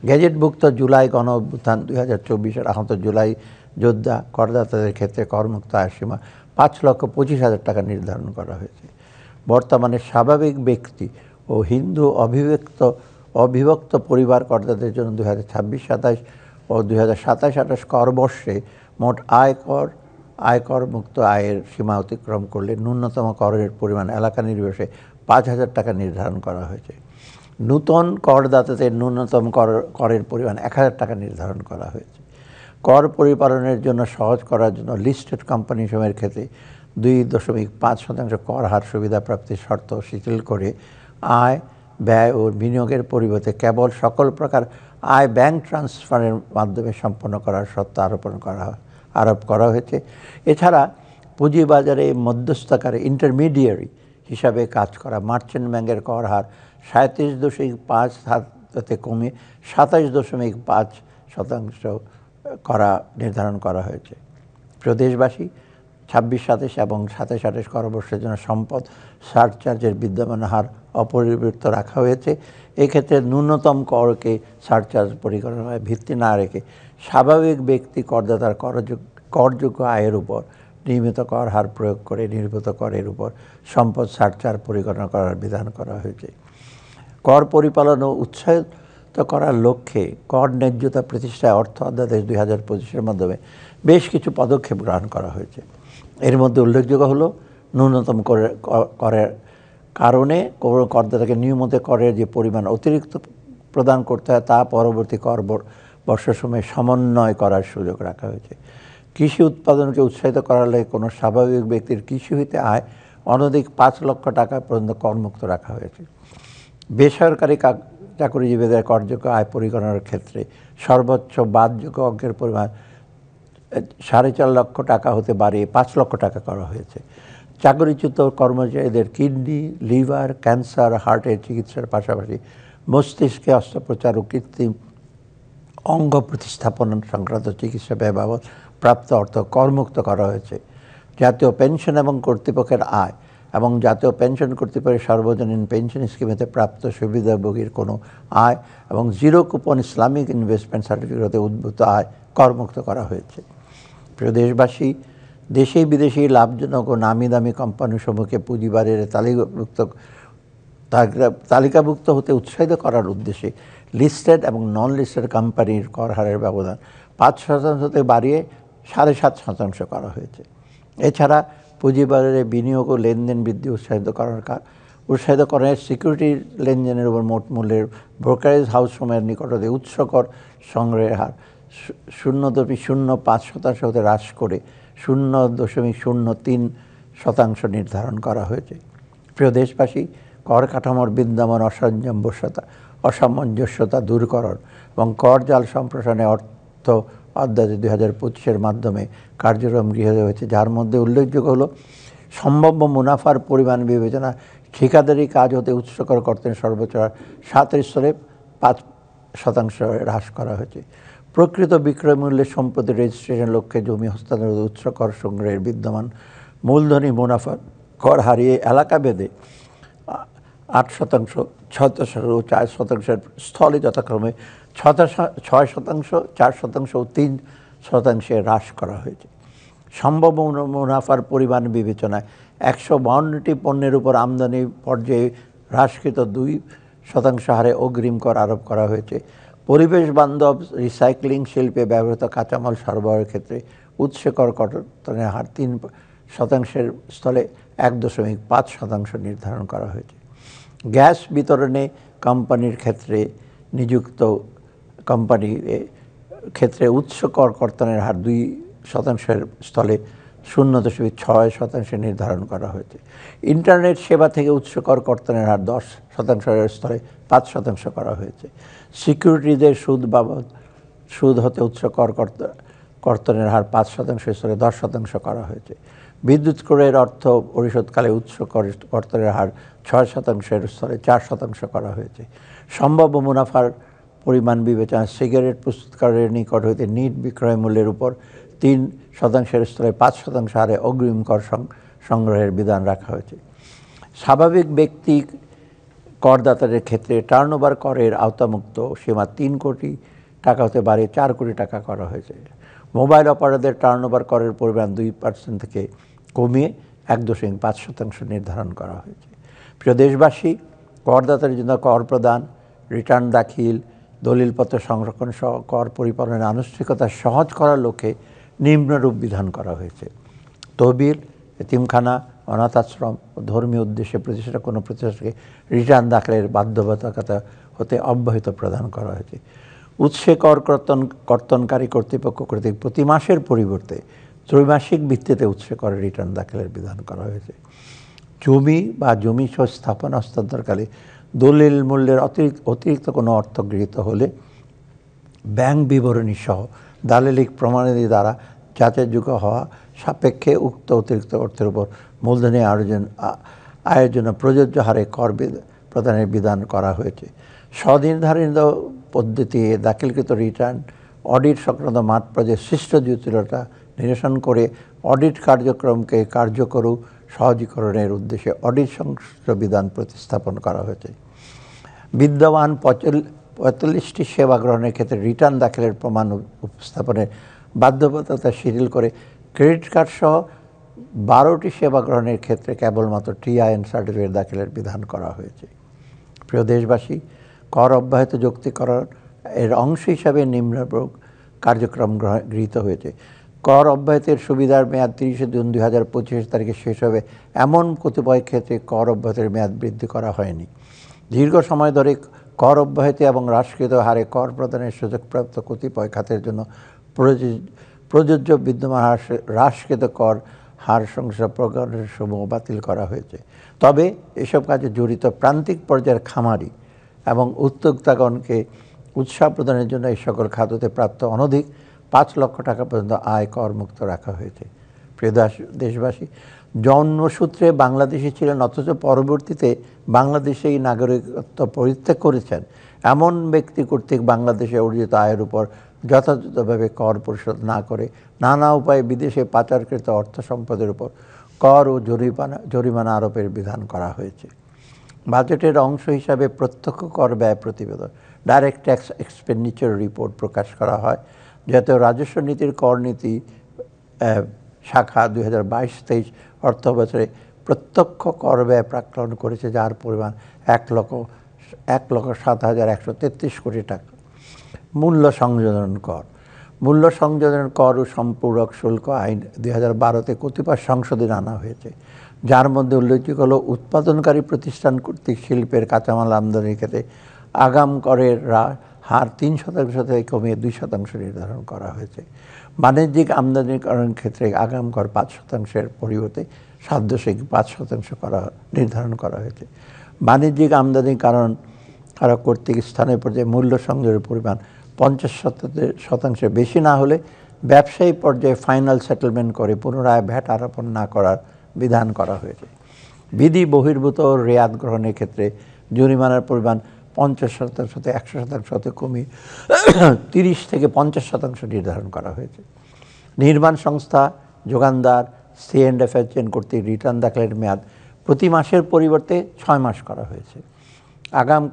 গেজেটভুক্ত জুলাই গণ অভ্যুত্থান 2024-এর আহত জুলাই যোদ্ধা করদাতাদের ক্ষেত্রে করমুক্ত আয়ের সীমা 5,25,000 টাকা নির্ধারণ করা হয়েছে। বর্তমানে স্বাভাবিক ব্যক্তি ও হিন্দু অবিভক্ত পরিবার করদাতাদের জন্য 2026-27 ও 2027-28 কর বর্ষে মোট আয়কর মুক্ত আয়ের সীমা অতিক্রম করলে ন্যূনতম করের পরিমাণ এলাকা নির্বিশেষে 5,000 টাকা নির্ধারণ করা হয়েছে। নূতন করদাতাদের ন্যূনতম করের পরিমাণ 1,000 টাকা নির্ধারণ করা হয়েছে। কর পরিপালনের জন্য সহজ করার জন্য লিস্টেড কোম্পানি সমূহের ক্ষেত্রে 2.5% কর হার সুবিধা প্রাপ্তির শর্ত শিথিল করে আয়, ব্যয় ও বিনিয়োগের পরিবর্তে কেবল সকল প্রকার আয় ব্যাংক ট্রান্সফারের মাধ্যমে সম্পন্ন করার শর্ত আরোপ করা হয়েছে। এছাড়া পুঁজিবাজারে মধ্যস্থকারী ইন্টারমিডিয়ারি হিসাবে কাজ করা মার্চেন্ট ব্যাংকের কর হার 37.5 কমে 27.5% নির্ধারণ করা হয়েছে। প্রিয় দেশবাসী, 26-27 এবং 27-28 কর বর্ষের জন্য সম্পদ সারচার্জের বিদ্যমান হার অপরিবর্তিত রাখা হয়েছে। এক্ষেত্রে ন্যূনতম করকে সারচার্জ পরিগণনায় ভিত্তি না রেখে স্বাভাবিক ব্যক্তি করদাতার করযোগ্য আয়ের উপর নিয়মিত কর হার প্রয়োগ করে নির্গত করের উপর সম্পদ সারচার্জ পরিগণনা করার বিধান করা হয়েছে। কর পরিপালন ও উৎসাহিত করার লক্ষ্যে কর ন্যায্যতা প্রতিষ্ঠায় অর্থ অধ্যাদেশ 2025-এর মাধ্যমে বেশ কিছু পদক্ষেপ গ্রহণ করা হয়েছে। এর মধ্যে উল্লেখযোগ্য হলো ন্যূনতম করের কারণে করদাতাকে নিয়মিত করের যে পরিমাণ অতিরিক্ত প্রদান করতে হয় তা পরবর্তী কর বর্ষের সময় সমন্বয় করার সুযোগ রাখা হয়েছে। কৃষি উৎপাদনকে উৎসাহিত করার লাগে কোনো স্বাভাবিক ব্যক্তির কৃষি হইতে আয় অনধিক 5 লক্ষ টাকা পর্যন্ত করমুক্ত রাখা হয়েছে। বেসরকারি চাকরিজীবীদের করযোগ্য আয় পরিগণনার ক্ষেত্রে সর্বোচ্চ বাদযোগ্য অঙ্কের পরিমাণ 4.5 লক্ষ টাকা হতে বাড়িয়ে 5 লক্ষ টাকা করা হয়েছে। চাকরিচ্যুত কর্মচারীদের কিডনি, লিভার, ক্যান্সার, হার্টের চিকিৎসার পাশাপাশি মস্তিষ্কে অস্ত্রোপচার ও কৃত্রিম অঙ্গ প্রতিস্থাপন সংক্রান্ত চিকিৎসা ব্যয় বাবদ প্রাপ্ত অর্থ করমুক্ত করা হয়েছে। জাতীয় পেনশন এবং কর্তৃপক্ষের আয় এবং জাতীয় পেনশন কর্তৃপক্ষের সর্বজনীন পেনশন স্কিমেতে প্রাপ্ত সুবিধাভোগীর কোনো আয় এবং জিরো কুপন ইসলামিক ইনভেস্টমেন্ট সার্টিফিকেটে উদ্ভূত আয় করমুক্ত করা হয়েছে। প্রিয় দেশবাসী, দেশি বিদেশি লাভজনক ও নামি দামি কোম্পানিসমূহকে পুঁজিবাজারে তালিকাভুক্ত হতে উৎসাহিত করার উদ্দেশ্যে লিস্টেড এবং নন লিস্টেড কোম্পানির কর হারের ব্যবধান 5% থেকে বাড়িয়ে 7.5% করা হয়েছে। এছাড়া পুঁজিবাজারে বিনিয়োগ ও লেনদেন বৃদ্ধি উৎসাহিতকরণের সিকিউরিটির লেনদেনের উপর মোট মূল্যের ব্রোকারেজ হাউসসমূহের নিকটতে উৎস কর সংগ্রহের হার 0.05% হতে হ্রাস করে 0.03% নির্ধারণ করা হয়েছে। প্রিয় দেশবাসী, কর কাঠামোর বিদ্যমান অসামঞ্জস্যতা দূরকরণ এবং কর জাল সম্প্রসারণে অর্থ অধ্যাদেশ 2025-এর মাধ্যমে কার্যক্রম গৃহীত হয়েছে, যার মধ্যে উল্লেখযোগ্য হলো সম্ভাব্য মুনাফার পরিমাণ বিবেচনা ঠিকাদারি কাজ হতে উৎসকর করতে সর্বোচ্চ 7 স্তরে 5% হ্রাস করা হয়েছে। প্রকৃত বিক্রয় মূল্যের সম্পত্তি রেজিস্ট্রেশন লক্ষ্যে জমি হস্তান্তর উৎসকর সংগ্রহের বিদ্যমান মূলধনী মুনাফার কর হারিয়ে এলাকা ভেদে 8%, 6% ও 4% স্থলে যথাক্রমে 6%, 4% ও 3% হ্রাস করা হয়েছে। সম্ভব মুনাফার পরিমাণ বিবেচনায় 152টি পণ্যের উপর আমদানি পর্যায়ে হ্রাসকৃত 2% হারে অগ্রিম কর আরোপ করা হয়েছে। পরিবেশ বান্ধব রিসাইক্লিং শিল্পে ব্যবহৃত কাঁচামাল সরবরাহের ক্ষেত্রে উৎসকর কর্তনের হার শতাংশের স্থলে 1.5% নির্ধারণ করা হয়েছে। গ্যাস বিতরণে কোম্পানির ক্ষেত্রে নিযুক্ত কোম্পানির ক্ষেত্রে উৎস কর কর্তনের হার 2% স্থলে 0.6% নির্ধারণ করা হয়েছে। ইন্টারনেট সেবা থেকে উৎস কর কর্তনের হার 10% স্থলে 5% করা হয়েছে। সিকিউরিটিদের সুদ হতে উৎস কর কর্তনের হার 5% স্থলে 10% করা হয়েছে। বিদ্যুৎ ক্রয়ের অর্থ পরিশোধকালে উৎস কর্তনের হার 6% স্থলে 4% করা হয়েছে। সম্ভাব্য মুনাফার পরিমাণ বিবেচনায় সিগারেট প্রস্তুতকারকের নিকট হইতে নিট বিক্রয় মূল্যের উপর 3% স্থলে 5% হারে অগ্রিম কর সংগ্রহের বিধান রাখা হয়েছে। স্বাভাবিক ব্যক্তি করদাতাদের ক্ষেত্রে টার্নওভার করের আওতামুক্ত সীমা 3 কোটি টাকা হতে বাড়িয়ে 4 কোটি টাকা করা হয়েছে। মোবাইল অপারেটরদের টার্নওভার করের পরিমাণ 2% থেকে কমিয়ে 1.5% নির্ধারণ করা হয়েছে। প্রিয় দেশবাসী, করদাতাদের জন্য কর প্রদান, রিটার্ন দাখিল, দলিলপত্র সংরক্ষণ সহ কর পরিপালনের আনুষ্ঠানিকতা সহজ করার লক্ষ্যে নিম্নরূপ বিধান করা হয়েছে। তহবিল, এতিমখানা, অনাথ আশ্রম ও ধর্মীয় উদ্দেশ্যে প্রতিষ্ঠা কোনো প্রতিষ্ঠানকে রিটার্ন দাখিলের বাধ্যবাধকতা হতে অব্যাহতি প্রদান করা হয়েছে। উৎসে কর কর্তনকারী কর্তৃপক্ষ কর্তৃক প্রতি মাসের পরিবর্তে ত্রৈমাসিক ভিত্তিতে উৎসে করের রিটার্ন দাখিলের বিধান করা হয়েছে। জমি বা জমি সহ স্থাপনা হস্তান্তরকালে দলিল মূল্যের অতিরিক্ত কোনো অর্থ গৃহীত হলে ব্যাংক বিবরণী সহ দালিলিক প্রমাণাদি দ্বারা যাচাইযোগ্য হওয়া সাপেক্ষে উক্ত অতিরিক্ত অর্থের উপর মূলধনী আয়ের জন্য প্রযোজ্য হারে কর প্রদানের বিধান করা হয়েছে। স্বনির্ধারিত পদ্ধতিতে দাখিলকৃত রিটার্ন অডিট সংক্রান্ত মাঠ পর্যায়ে সৃষ্ট জটিলতা নিরসন করে অডিট কার্যক্রমকে কার্যকর ও সহজীকরণের উদ্দেশ্যে অডিট সংশ্লিষ্ট বিধান প্রতিস্থাপন করা হয়েছে। বিদ্যমান 45টি সেবা গ্রহণের ক্ষেত্রে রিটার্ন দাখিলের প্রমাণ উপস্থাপনের বাধ্যবাধকতা শিথিল করে ক্রেডিট কার্ড সহ 12টি সেবা গ্রহণের ক্ষেত্রে কেবলমাত্র TIN সার্টিফিকেট দাখিলের বিধান করা হয়েছে। প্রিয় দেশবাসী, কর অব্যাহত যৌক্তিকরণ এর অংশ হিসাবে নিম্নরূপ কার্যক্রম গৃহীত হয়েছে। কর অব্যাহতির সুবিধার মেয়াদ 30 জুন 2025 তারিখে শেষ হবে এমন কতিপয় ক্ষেত্রে কর অব্যাহতির মেয়াদ বৃদ্ধি করা হয়নি। দীর্ঘ সময় ধরে কর অব্যাহতি এবং হ্রাসকৃত হারে কর প্রদানের সুযোগপ্রাপ্ত কতিপয় খাতের জন্য প্রযোজ্য বিদ্যমান হ্রাসকৃত কর হার সংশ্লিষ্ট প্রকরণের সমূহ বাতিল করা হয়েছে। তবে এসব কাজে জড়িত প্রান্তিক পর্যায়ের খামারি এবং উদ্যোক্তাগণকে উৎসাহ প্রদানের জন্য এই সকল খাততে প্রাপ্ত অনধিক 5 লক্ষ টাকা পর্যন্ত আয় কর মুক্ত রাখা হয়েছে। প্রিয় দেশবাসী, জন্মসূত্রে বাংলাদেশি ছিলেন অথচ পরবর্তীতে বাংলাদেশেই নাগরিকত্ব পরিত্যাগ করেছেন এমন ব্যক্তি কর্তৃক বাংলাদেশে অর্জিত আয়ের উপর যথাযথভাবে কর পরিশোধ না করে নানা উপায়ে বিদেশে পাচারকৃত অর্থ সম্পদের উপর কর ও জরিমানা আরোপের বিধান করা হয়েছে। বাজেটের অংশ হিসাবে প্রত্যক্ষ কর ব্যয় প্রতিবেদন ডাইরেক্ট ট্যাক্স এক্সপেন্ডিচার রিপোর্ট প্রকাশ করা হয়। জাতীয় রাজস্ব নীতির কর নীতি শাখা 2022-23 অর্থ বছরে প্রত্যক্ষ কর ব্যয় প্রাক্কলন করেছে, যার পরিমাণ 1,07,133 কোটি টাকা। মূল্য সংযোজন কর, মূল্য সংযোজন কর ও সম্পূরক শুল্ক আইন 2012-তে কতিপয় সংশোধন আনা হয়েছে, যার মধ্যে উল্লেখযোগ্য হল উৎপাদনকারী প্রতিষ্ঠান কর্তৃক শিল্পের কাঁচামাল আমদানির ক্ষেত্রে আগাম করের হার 3% থেকে কমিয়ে 2% নির্ধারণ করা হয়েছে। বাণিজ্যিক আমদানিকরণের ক্ষেত্রে আগাম কর 5%-এর পরিবর্তে 7.5% নির্ধারণ করা হয়েছে। বাণিজ্যিক আমদানিকারক কর্তৃক স্থানীয় পর্যায়ে মূল্য সংযোগের পরিমাণ 50% বেশি না হলে ব্যবসায়ী পর্যায়ে ফাইনাল সেটেলমেন্ট করে পুনরায় ভ্যাট আরোপণ না করার বিধান করা হয়েছে। বিধি বহির্ভূত রেয়াত গ্রহণের ক্ষেত্রে জরিমানার পরিমাণ 50% থেকে 100% কমিয়ে 30 থেকে 50% নির্ধারণ করা হয়েছে। নির্মাণ সংস্থা, যোগানদার, C&F এজেন্ট কর্তৃক রিটার্ন দাখিলের মেয়াদ প্রতি মাসের পরিবর্তে 6 মাস করা হয়েছে। আগাম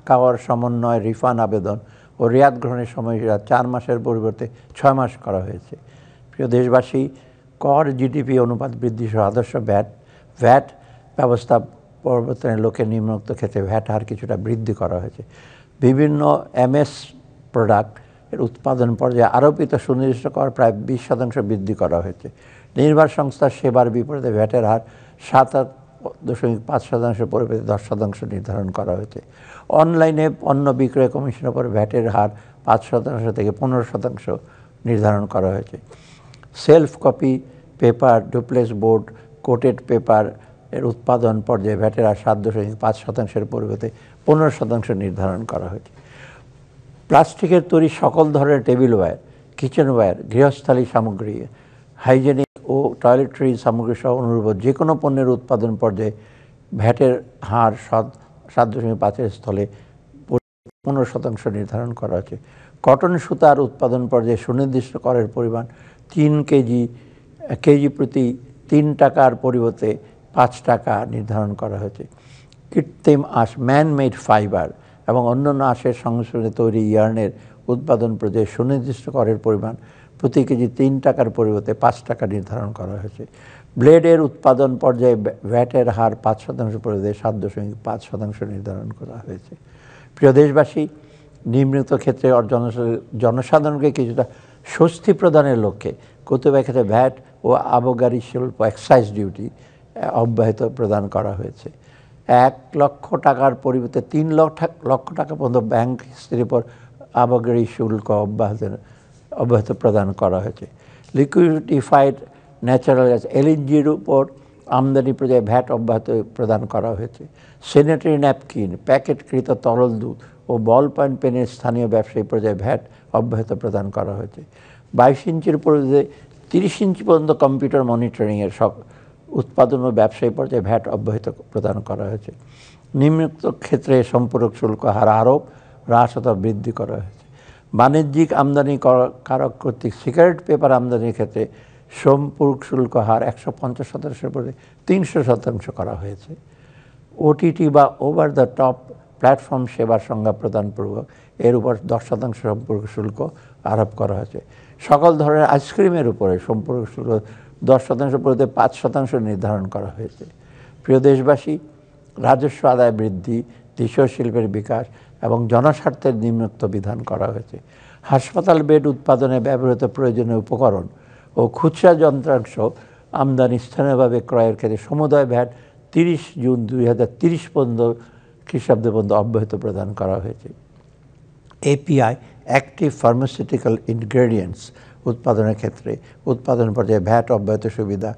কর সমন্বয়, রিফান্ড আবেদন ও রেয়াত গ্রহণের সময়সীমা 4 মাসের পরিবর্তে 6 মাস করা হয়েছে। প্রিয় দেশবাসী, কর GDP অনুপাত বৃদ্ধি সহ আদর্শ ভ্যাট ব্যবস্থা পরিবর্তনের লক্ষ্যে নিম্নোক্ত ক্ষেত্রে ভ্যাট হার কিছুটা বৃদ্ধি করা হয়েছে। বিভিন্ন MS প্রোডাক্ট এর উৎপাদন পর্যায়ে আরোপিত সুনির্দিষ্ট কর প্রায় 20% বৃদ্ধি করা হয়েছে। নির্মাণ সংস্থার সেবার বিপরীতে ভ্যাটের হার 7.5% পরিবর্তে 10% নির্ধারণ করা হয়েছে। অনলাইনে পণ্য বিক্রয় কমিশনের উপর ভ্যাটের হার 5% থেকে 15% নির্ধারণ করা হয়েছে। Self copy paper, duplex board, coated paper এর উৎপাদন পর্যায়ে ভ্যাটের হার 7.5%-এর পরিবর্তে 15% নির্ধারণ করা হয়েছে। প্লাস্টিকের তৈরি সকল ধরনের টেবিলওয়্যার, কিচেনওয়্যার, গৃহস্থালী সামগ্রী, হাইজেনিক ও টয়লেটরি সামগ্রী সহ অনুরূপ যে কোনো পণ্যের উৎপাদন পর্যায়ে ভ্যাটের হার 7.5-এর স্থলে 15% নির্ধারণ করা হয়েছে। কটন সুতার উৎপাদন পর্যায়ে সুনির্দিষ্ট করের পরিমাণ 3 কেজি প্রতি 3 টাকার পরিবর্তে 5 টাকা নির্ধারণ করা হয়েছে। কৃত্রিম আঁশ, ম্যান মেড ফাইবার এবং অন্যান্য আঁশের সংমিশ্রণে তৈরি ইয়ার্নের উৎপাদন পর্যায়ে সুনির্দিষ্ট করের পরিমাণ প্রতি কেজি 3 টাকার পরিবর্তে 5 টাকা নির্ধারণ করা হয়েছে। ব্লেডের উৎপাদন পর্যায়ে ভ্যাটের হার 5% পরিবর্তে 7.5% নির্ধারণ করা হয়েছে। প্রিয় দেশবাসী, নিম্নলিখিত ক্ষেত্রে জনসাধারণকে কিছুটা স্বস্তি প্রদানের লক্ষ্যে কতিপয় ক্ষেত্রে ভ্যাট ও আবগারি শুল্ক এক্সাইজ ডিউটি অব্যাহত প্রদান করা হয়েছে। 1 লক্ষ টাকার পরিবর্তে 3 লক্ষ টাকা পর্যন্ত ব্যাংক কিস্তির উপর আবগারি শুল্ক অব্যাহত প্রদান করা হয়েছে। লিকুইডিফাইড ন্যাচারাল গ্যাস এলএনজির উপর আমদানি পর্যায়ে ভ্যাট অব্যাহত প্রদান করা হয়েছে। স্যানিটারি ন্যাপকিন, প্যাকেটকৃত তরল দুধ ও বল পয়েন্ট পেনের স্থানীয় ব্যবসায়ী পর্যায়ে ভ্যাট অব্যাহত প্রদান করা হয়েছে। 22 ইঞ্চির পরিবর্তে 30 ইঞ্চি পর্যন্ত কম্পিউটার মনিটরিংয়ের সব উৎপাদন ও ব্যবসায়ী পর্যায়ে ভ্যাট অব্যাহত প্রদান করা হয়েছে। নিম্নলিখিত ক্ষেত্রে সম্পূরক শুল্ক হার আরোপ, হ্রাস অথবা বৃদ্ধি করা হয়েছে। বাণিজ্যিক আমদানি কারক কর্তৃক সিগারেট পেপার আমদানির ক্ষেত্রে সম্পূরক শুল্ক হার 150%-এর পরে 300% করা হয়েছে। ওটিটি বা ওভার দ্য টপ প্ল্যাটফর্ম সেবার সংজ্ঞা প্রদানপূর্বক এর উপর 10% সম্পূরক শুল্ক আরোপ করা হয়েছে। সকল ধরনের আইসক্রিমের উপরে সম্পূরক শুল্ক 10% পরিবর্তে 5% নির্ধারণ করা হয়েছে। প্রিয় দেশবাসী, রাজস্ব আদায় বৃদ্ধি, দেশীয় শিল্পের বিকাশ এবং জনস্বার্থের নিম্নোক্ত বিধান করা হয়েছে। হাসপাতাল বেড উৎপাদনে ব্যবহৃত প্রয়োজনীয় উপকরণ ও খুচরা যন্ত্রাংশ আমদানি স্থানীয়ভাবে ক্রয়ের ক্ষেত্রে সমুদায় ভ্যাট 30 জুন 2030 পর্যন্ত খ্রিস্টাব্দ পর্যন্ত অব্যাহত প্রদান করা হয়েছে। এপিআই, অ্যাক্টিভ ফার্মাসিউটিক্যাল ইনগ্রেডিয়েন্টস উৎপাদনের ক্ষেত্রে উৎপাদন পর্যায়ে ভ্যাট অব্যাহত সুবিধা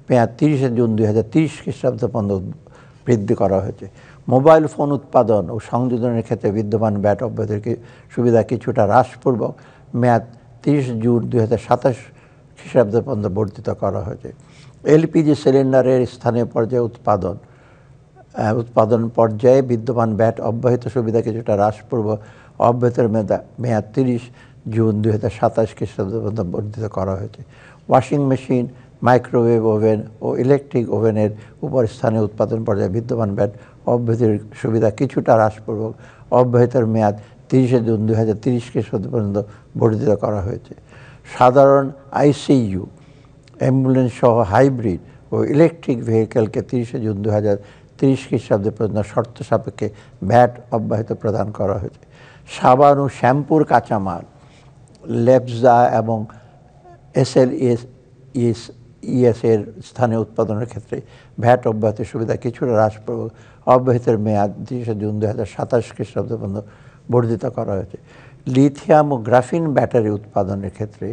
মেয়াদ 30 জুন 2030 খ্রিস্টাব্দ পর্যন্ত বৃদ্ধি করা হয়েছে। মোবাইল ফোন উৎপাদন ও সংযোজনের ক্ষেত্রে বিদ্যমান ভ্যাট অব্যাহত সুবিধা কিছুটা হ্রাসপূর্বক মেয়াদ 30 জুন 2027 খ্রিস্টাব্দ পর্যন্ত বর্ধিত করা হয়েছে। এলপিজি সিলিন্ডারের স্থানীয় পর্যায়ে উৎপাদন পর্যায়ে বিদ্যমান ভ্যাট অব্যাহত সুবিধা কিছুটা হ্রাসপূর্বক অব্যাহত মেয়াদ 30 জুন 2027 খ্রিস্টাব্দ পর্যন্ত বর্ধিত করা হয়েছে। ওয়াশিং মেশিন, মাইক্রোওয়েভ ওভেন ও ইলেকট্রিক ওভেনের উপর স্থানীয় উৎপাদন পর্যায়ে বিদ্যমান ভ্যাট অব্যাহতির সুবিধা কিছুটা হ্রাসপূর্বক অব্যাহতের মেয়াদ 30 জুন 2030 খ্রিস্টাব্দ পর্যন্ত বর্ধিত করা হয়েছে। সাধারণ আইসিইউ, অ্যাম্বুলেন্স সহ হাইব্রিড ও ইলেকট্রিক ভেহিকেলকে 30 জুন 2030 খ্রিস্টাব্দ পর্যন্ত শর্ত সাপেক্ষে ভ্যাট অব্যাহত প্রদান করা হয়েছে। সাবান ও শ্যাম্পুর কাঁচামাল, লেপজা এবং এসএলইএস এর স্থানীয় উৎপাদনের ক্ষেত্রে ভ্যাট অব্যাহতির সুবিধা কিছুটা হ্রাসপূর্বক অব্যাহতের মেয়াদ 30 জুন 2027 খ্রিস্টাব্দ পর্যন্ত বর্ধিত করা হয়েছে। লিথিয়াম ও গ্রাফিন ব্যাটারি উৎপাদনের ক্ষেত্রে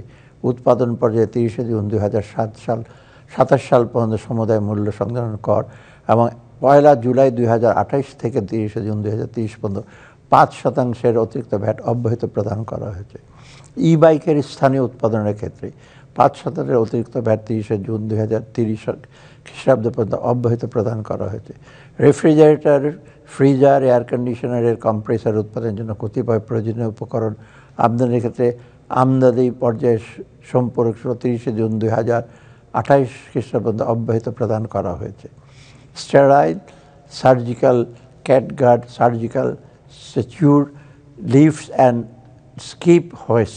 উৎপাদন পর্যায়ে 30 জুন 2027 সাল পর্যন্ত সমুদায় মূল্য সংযোজন কর এবং 1 জুলাই 2028 থেকে 30 জুন 2030 পর্যন্ত 5% অতিরিক্ত ভ্যাট অব্যাহত প্রদান করা হয়েছে। ই বাইকের স্থানীয় উৎপাদনের ক্ষেত্রে 5% অতিরিক্ত ভ্যাট 30 জুন 2030 খ্রিস্টাব্দ পর্যন্ত অব্যাহত প্রদান করা হয়েছে। রেফ্রিজারেটর, ফ্রিজার, এয়ার কন্ডিশনারের কম্প্রেসার উৎপাদনের জন্য কতিপয় প্রয়োজনীয় উপকরণ আমদানির ক্ষেত্রে আমদানি পর্যায়ে সম্পূরক 30 জুন 2028 খ্রিস্টাব্দ পর্যন্ত অব্যাহত প্রদান করা হয়েছে। Sterile, surgical catgut, surgical suture, lifts and skip হোয়েস,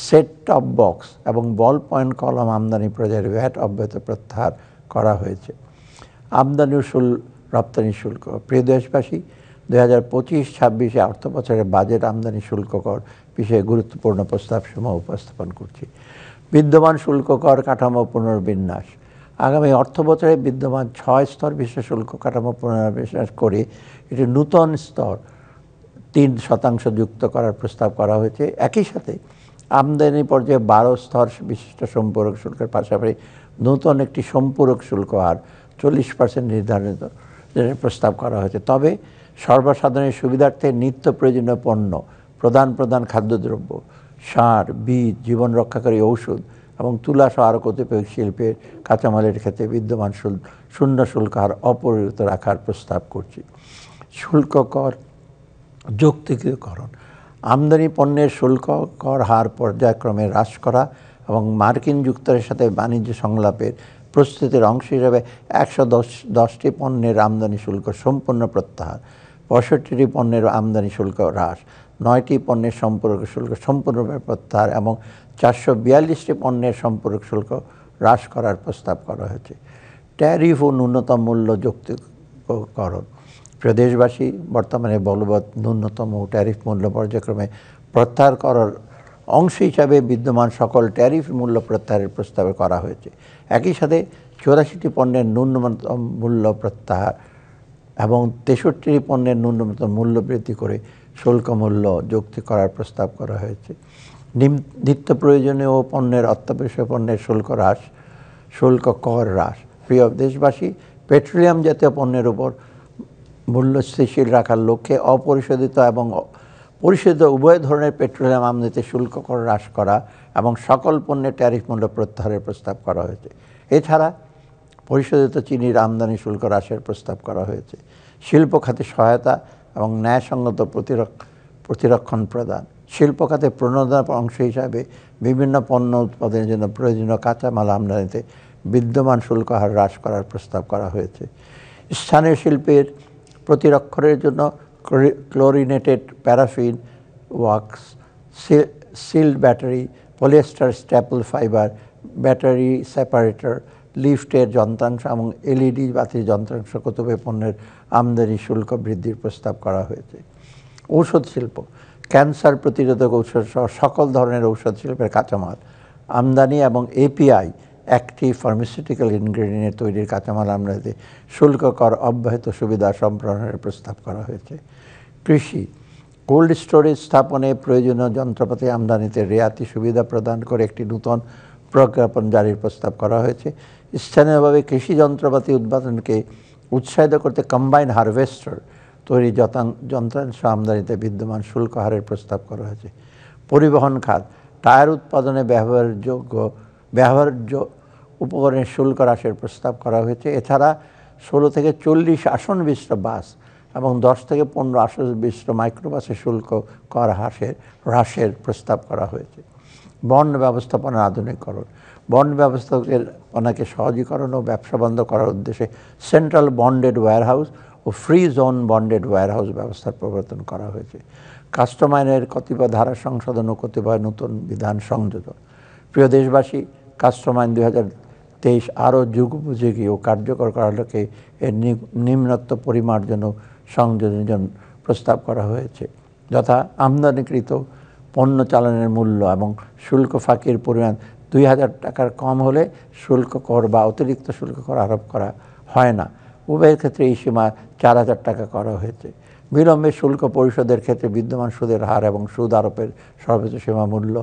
সেট টপ বক্স এবং বল পয়েন্ট কলম আমদানি পর্যায়ের ভ্যাট অব্যাহত প্রত্যাহার করা হয়েছে। আমদানি ও রপ্তানি শুল্ক। প্রিয় দেশবাসী, 2025-26 অর্থ বছরের বাজেট আমদানি শুল্ক কর বিষয়ে গুরুত্বপূর্ণ প্রস্তাবসমূহ উপস্থাপন করছি। বিদ্যমান শুল্ক কর কাঠামো পুনর্বিন্যাস। আগামী অর্থবছরে বিদ্যমান 6 স্তর বিশিষ্ট শুল্ক কাঠামো পুনর্বিন্যাস করে এটি নূতন স্তর 3% যুক্ত করার প্রস্তাব করা হয়েছে। একই সাথে আমদানি পর্যায়ে 12 স্তর বিশিষ্ট সম্পূরক শুল্কের পাশাপাশি নতুন একটি সম্পূরক শুল্ক হার 40% নির্ধারিত প্রস্তাব করা হয়েছে। তবে সর্বসাধারণের সুবিধার্থে নিত্য প্রয়োজনীয় পণ্য, প্রধান খাদ্যদ্রব্য, সার, বীজ, জীবন রক্ষাকারী ঔষধ এবং তুলা সহ আরও কতিপয় শিল্পের কাঁচামালের ক্ষেত্রে বিদ্যমান শূন্য শুল্ক হার অপরিবর্তিত রাখার প্রস্তাব করছি। শুল্ক কর যৌক্তিকীকরণ। আমদানি পণ্যের শুল্ক কর হার পর্যায়ক্রমে হ্রাস করা এবং মার্কিন যুক্তরাষ্ট্রের সাথে বাণিজ্য সংলাপের প্রস্তুতির অংশ হিসেবে 110টি পণ্যের আমদানি শুল্ক সম্পূর্ণ প্রত্যাহার, 65টি পণ্যের আমদানি শুল্ক হ্রাস, 9টি পণ্যের সম্পূরক শুল্ক সম্পূর্ণভাবে প্রত্যাহার এবং 442টি পণ্যের সম্পূরক শুল্ক হ্রাস করার প্রস্তাব করা হয়েছে। ট্যারিফ ও ন্যূনতম মূল্য যৌক্তিকরণ। প্রিয় দেশবাসী, বর্তমানে বলবৎ ন্যূনতম ট্যারিফ মূল্য পর্যায়ক্রমে প্রত্যাহার করার অংশ হিসাবে বিদ্যমান সকল ট্যারিফ মূল্য প্রত্যাহারের প্রস্তাব করা হয়েছে। একই সাথে 84টি পণ্যের ন্যূনতম মূল্য প্রত্যাহার এবং 63টি পণ্যের ন্যূনতম মূল্য বৃদ্ধি করে শুল্ক মূল্য যৌক্তিক করার প্রস্তাব করা হয়েছে। নিত্য প্রয়োজনীয় পণ্যের অত্যাবশ্যক পণ্যের শুল্ক হ্রাস, শুল্ক কর হ্রাস। প্রিয় দেশবাসী, পেট্রোলিয়াম জাতীয় পণ্যের উপর মূল্য স্থিতিশীল রাখার লক্ষ্যে অপরিশোধিত এবং পরিশোধিত উভয় ধরনের পেট্রোলিয়াম আমদানিতে শুল্ক কর হ্রাস করা এবং সকল পণ্যের ট্যারিফ মূল্য প্রত্যাহারের প্রস্তাব করা হয়েছে। এছাড়া পরিশোধিত চিনির আমদানি শুল্ক হ্রাসের প্রস্তাব করা হয়েছে। শিল্প খাতে সহায়তা এবং ন্যায়সঙ্গত প্রতিরক্ষণ প্রদান। শিল্প খাতে প্রণোদনার অংশ হিসাবে বিভিন্ন পণ্য উৎপাদনের জন্য প্রয়োজনীয় কাঁচামাল আমদানিতে বিদ্যমান শুল্ক হার হ্রাস করার প্রস্তাব করা হয়েছে। স্থানীয় শিল্পের প্রতিরক্ষণের জন্য chlorinated paraffin wax, sealed battery, polyester staple fibre, battery separator, লিফটের যন্ত্রাংশ এবং এলইডি বাতির যন্ত্রাংশ কতিপয় পণ্যের আমদানি শুল্ক বৃদ্ধির প্রস্তাব করা হয়েছে। ঔষধ শিল্প। ক্যান্সার প্রতিরোধক ঔষধ সহ সকল ধরনের ঔষধ শিল্পের কাঁচামাল আমদানি এবং এপিআই অ্যাক্টিভ ফার্মাসিউটিক্যাল ইনগ্রেডিয়েন্ট তৈরির কাঁচামাল আমদানিতে শুল্ক কর অব্যাহত সুবিধা সম্প্রসারণের প্রস্তাব করা হয়েছে। কৃষি। কোল্ড স্টোরেজ স্থাপনে প্রয়োজনীয় যন্ত্রপাতি আমদানিতে রেয়াতি সুবিধা প্রদান করে একটি নূতন প্রজ্ঞাপন জারির প্রস্তাব করা হয়েছে। স্থানীয়ভাবে কৃষি যন্ত্রপাতি উৎপাদনকে উৎসাহিত করতে কম্বাইন হারভেস্টার তৈরি যন্ত্রাংশ আমদানিতে বিদ্যমান শুল্ক হারের প্রস্তাব করা হয়েছে। পরিবহন খাত। টায়ার উৎপাদনে ব্যবহার্য উপকরণের শুল্ক হ্রাসের প্রস্তাব করা হয়েছে। এছাড়া 16 থেকে 40 আসন বিশিষ্ট বাস এবং 10 থেকে 15 আসন বিশিষ্ট মাইক্রোবাসের শুল্ক কর হ্রাসের প্রস্তাব করা হয়েছে। বন্ড ব্যবস্থাপনার আধুনিকীকরণ। বন্ড ব্যবস্থাপনাকে সহজীকরণ ও ব্যবসা বন্ধ করার উদ্দেশ্যে সেন্ট্রাল বন্ডেড ওয়্যারহাউস ও ফ্রি জোন বন্ডেড ওয়্যারহাউস ব্যবস্থার প্রবর্তন করা হয়েছে। কাস্টম আইনের কতিপয় ধারা সংশোধন ও কতিপয় নতুন বিধান সংযোজন। প্রিয় দেশবাসী, কাস্টম আইন 2023 আরও যুগোপযোগী ও কার্যকর করার লক্ষ্যে এর নিম্নোক্ত পরিমার্জন ও সংযোজন প্রস্তাব করা হয়েছে, যথা আমদানিকৃত পণ্য চালানের মূল্য এবং শুল্ক ফাঁকির পরিমাণ 2000 টাকার কম হলে শুল্ক কর বা অতিরিক্ত শুল্ক কর আরোপ করা হয় না। উভয়ের ক্ষেত্রে এই সীমা 4000 টাকা করা হয়েছে। বিলম্বে শুল্ক পরিশোধের ক্ষেত্রে বিদ্যমান সুদের হার এবং সুদ আরোপের সর্বোচ্চ সীমা মূল্য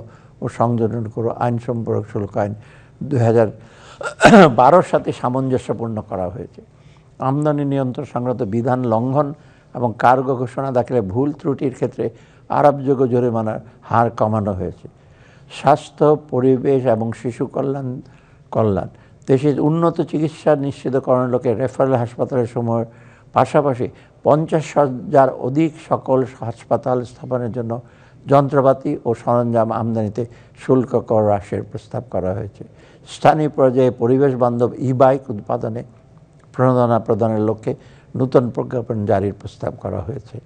ও সংযোজন করে আইন সম্পর্ক শুল্ক আইন 2012 সাথে সামঞ্জস্যপূর্ণ করা হয়েছে। আমদানি নিয়ন্ত্রণ সংক্রান্ত বিধান লঙ্ঘন এবং কার্গো ঘোষণা দাখিলে ভুল ত্রুটির ক্ষেত্রে আরোপযোগ্য জরিমানার হার কমানো হয়েছে। স্বাস্থ্য, পরিবেশ এবং শিশু কল্যাণ। দেশের উন্নত চিকিৎসা নিশ্চিতকরণের লক্ষ্যে রেফারেল হাসপাতালের সময়ের পাশাপাশি 50,000 অধিক সকল হাসপাতাল স্থাপনের জন্য যন্ত্রপাতি ও সরঞ্জাম আমদানিতে শুল্ক কর হ্রাসের প্রস্তাব করা হয়েছে। স্থানীয় পর্যায়ে পরিবেশ বান্ধব ই-বাইক উৎপাদনে প্রণোদনা প্রদানের লক্ষ্যে নূতন প্রজ্ঞাপন জারির প্রস্তাব করা হয়েছে।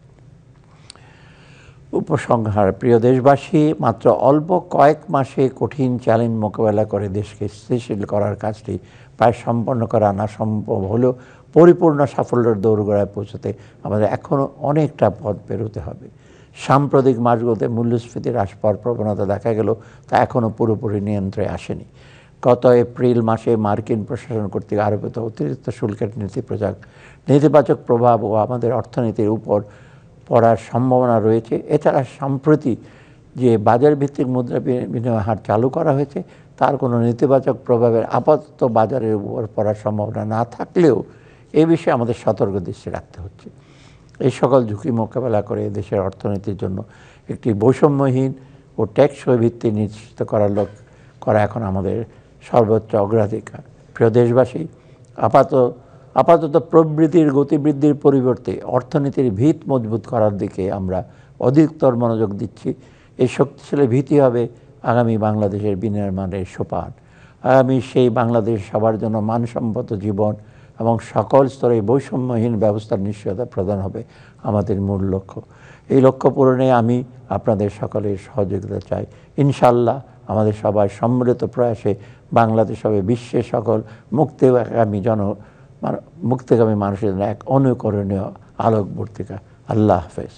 উপসংহার। প্রিয় দেশবাসী, মাত্র অল্প কয়েক মাসে কঠিন চ্যালেঞ্জ মোকাবেলা করে দেশকে স্থিতিশীল করার কাজটি প্রায় সম্পন্ন করা না সম্ভব হলেও পরিপূর্ণ সাফল্যের দোরগোড়ায় পৌঁছতে আমাদের এখনও অনেকটা পথ পেরোতে হবে। সাম্প্রতিক মাসগুলোতে মূল্যস্ফীতি হ্রাস পাওয়ার প্রবণতা দেখা গেল, তা এখনও পুরোপুরি নিয়ন্ত্রণে আসেনি। গত এপ্রিল মাসে মার্কিন প্রশাসন কর্তৃক আরোপিত অতিরিক্ত শুল্কের নেতিবাচক প্রভাব ও আমাদের অর্থনীতির উপর পড়ার সম্ভাবনা রয়েছে। এছাড়া সম্প্রতি যে বাজার ভিত্তিক মুদ্রা বিনিময় হার চালু করা হয়েছে, তার কোনো নেতিবাচক প্রভাবের আপাতত বাজারের উপর পড়ার সম্ভাবনা না থাকলেও এ বিষয়ে আমাদের সতর্ক দৃষ্টি রাখতে হচ্ছে। এই সকল ঝুঁকি মোকাবেলা করে দেশের অর্থনীতির জন্য একটি বৈষম্যহীন ও টেকসই ভিত্তি নিশ্চিত করা এখন আমাদের সর্বোচ্চ অগ্রাধিকার। প্রিয় দেশবাসী, আপাতত প্রবৃদ্ধির গতিবৃদ্ধির পরিবর্তে অর্থনীতির ভিত মজবুত করার দিকে আমরা অধিকতর মনোযোগ দিচ্ছি। এই শক্তিশালী ভিত্তি হবে আগামী বাংলাদেশের বিনির্মাণের সোপান। আগামী সেই বাংলাদেশ সবার জন্য মানসম্মত জীবন এবং সকল স্তরে বৈষম্যহীন ব্যবস্থার নিশ্চয়তা প্রদান হবে আমাদের মূল লক্ষ্য। এই লক্ষ্য পূরণে আমি আপনাদের সকলের সহযোগিতা চাই। ইনশাআল্লাহ আমাদের সবার সম্মিলিত প্রয়াসে বাংলাদেশ হবে বিশ্বের সকল মুক্তিকামী মানুষের জন্য এক অনুকরণীয় আলোকবর্তিকা। আল্লাহ হাফেজ।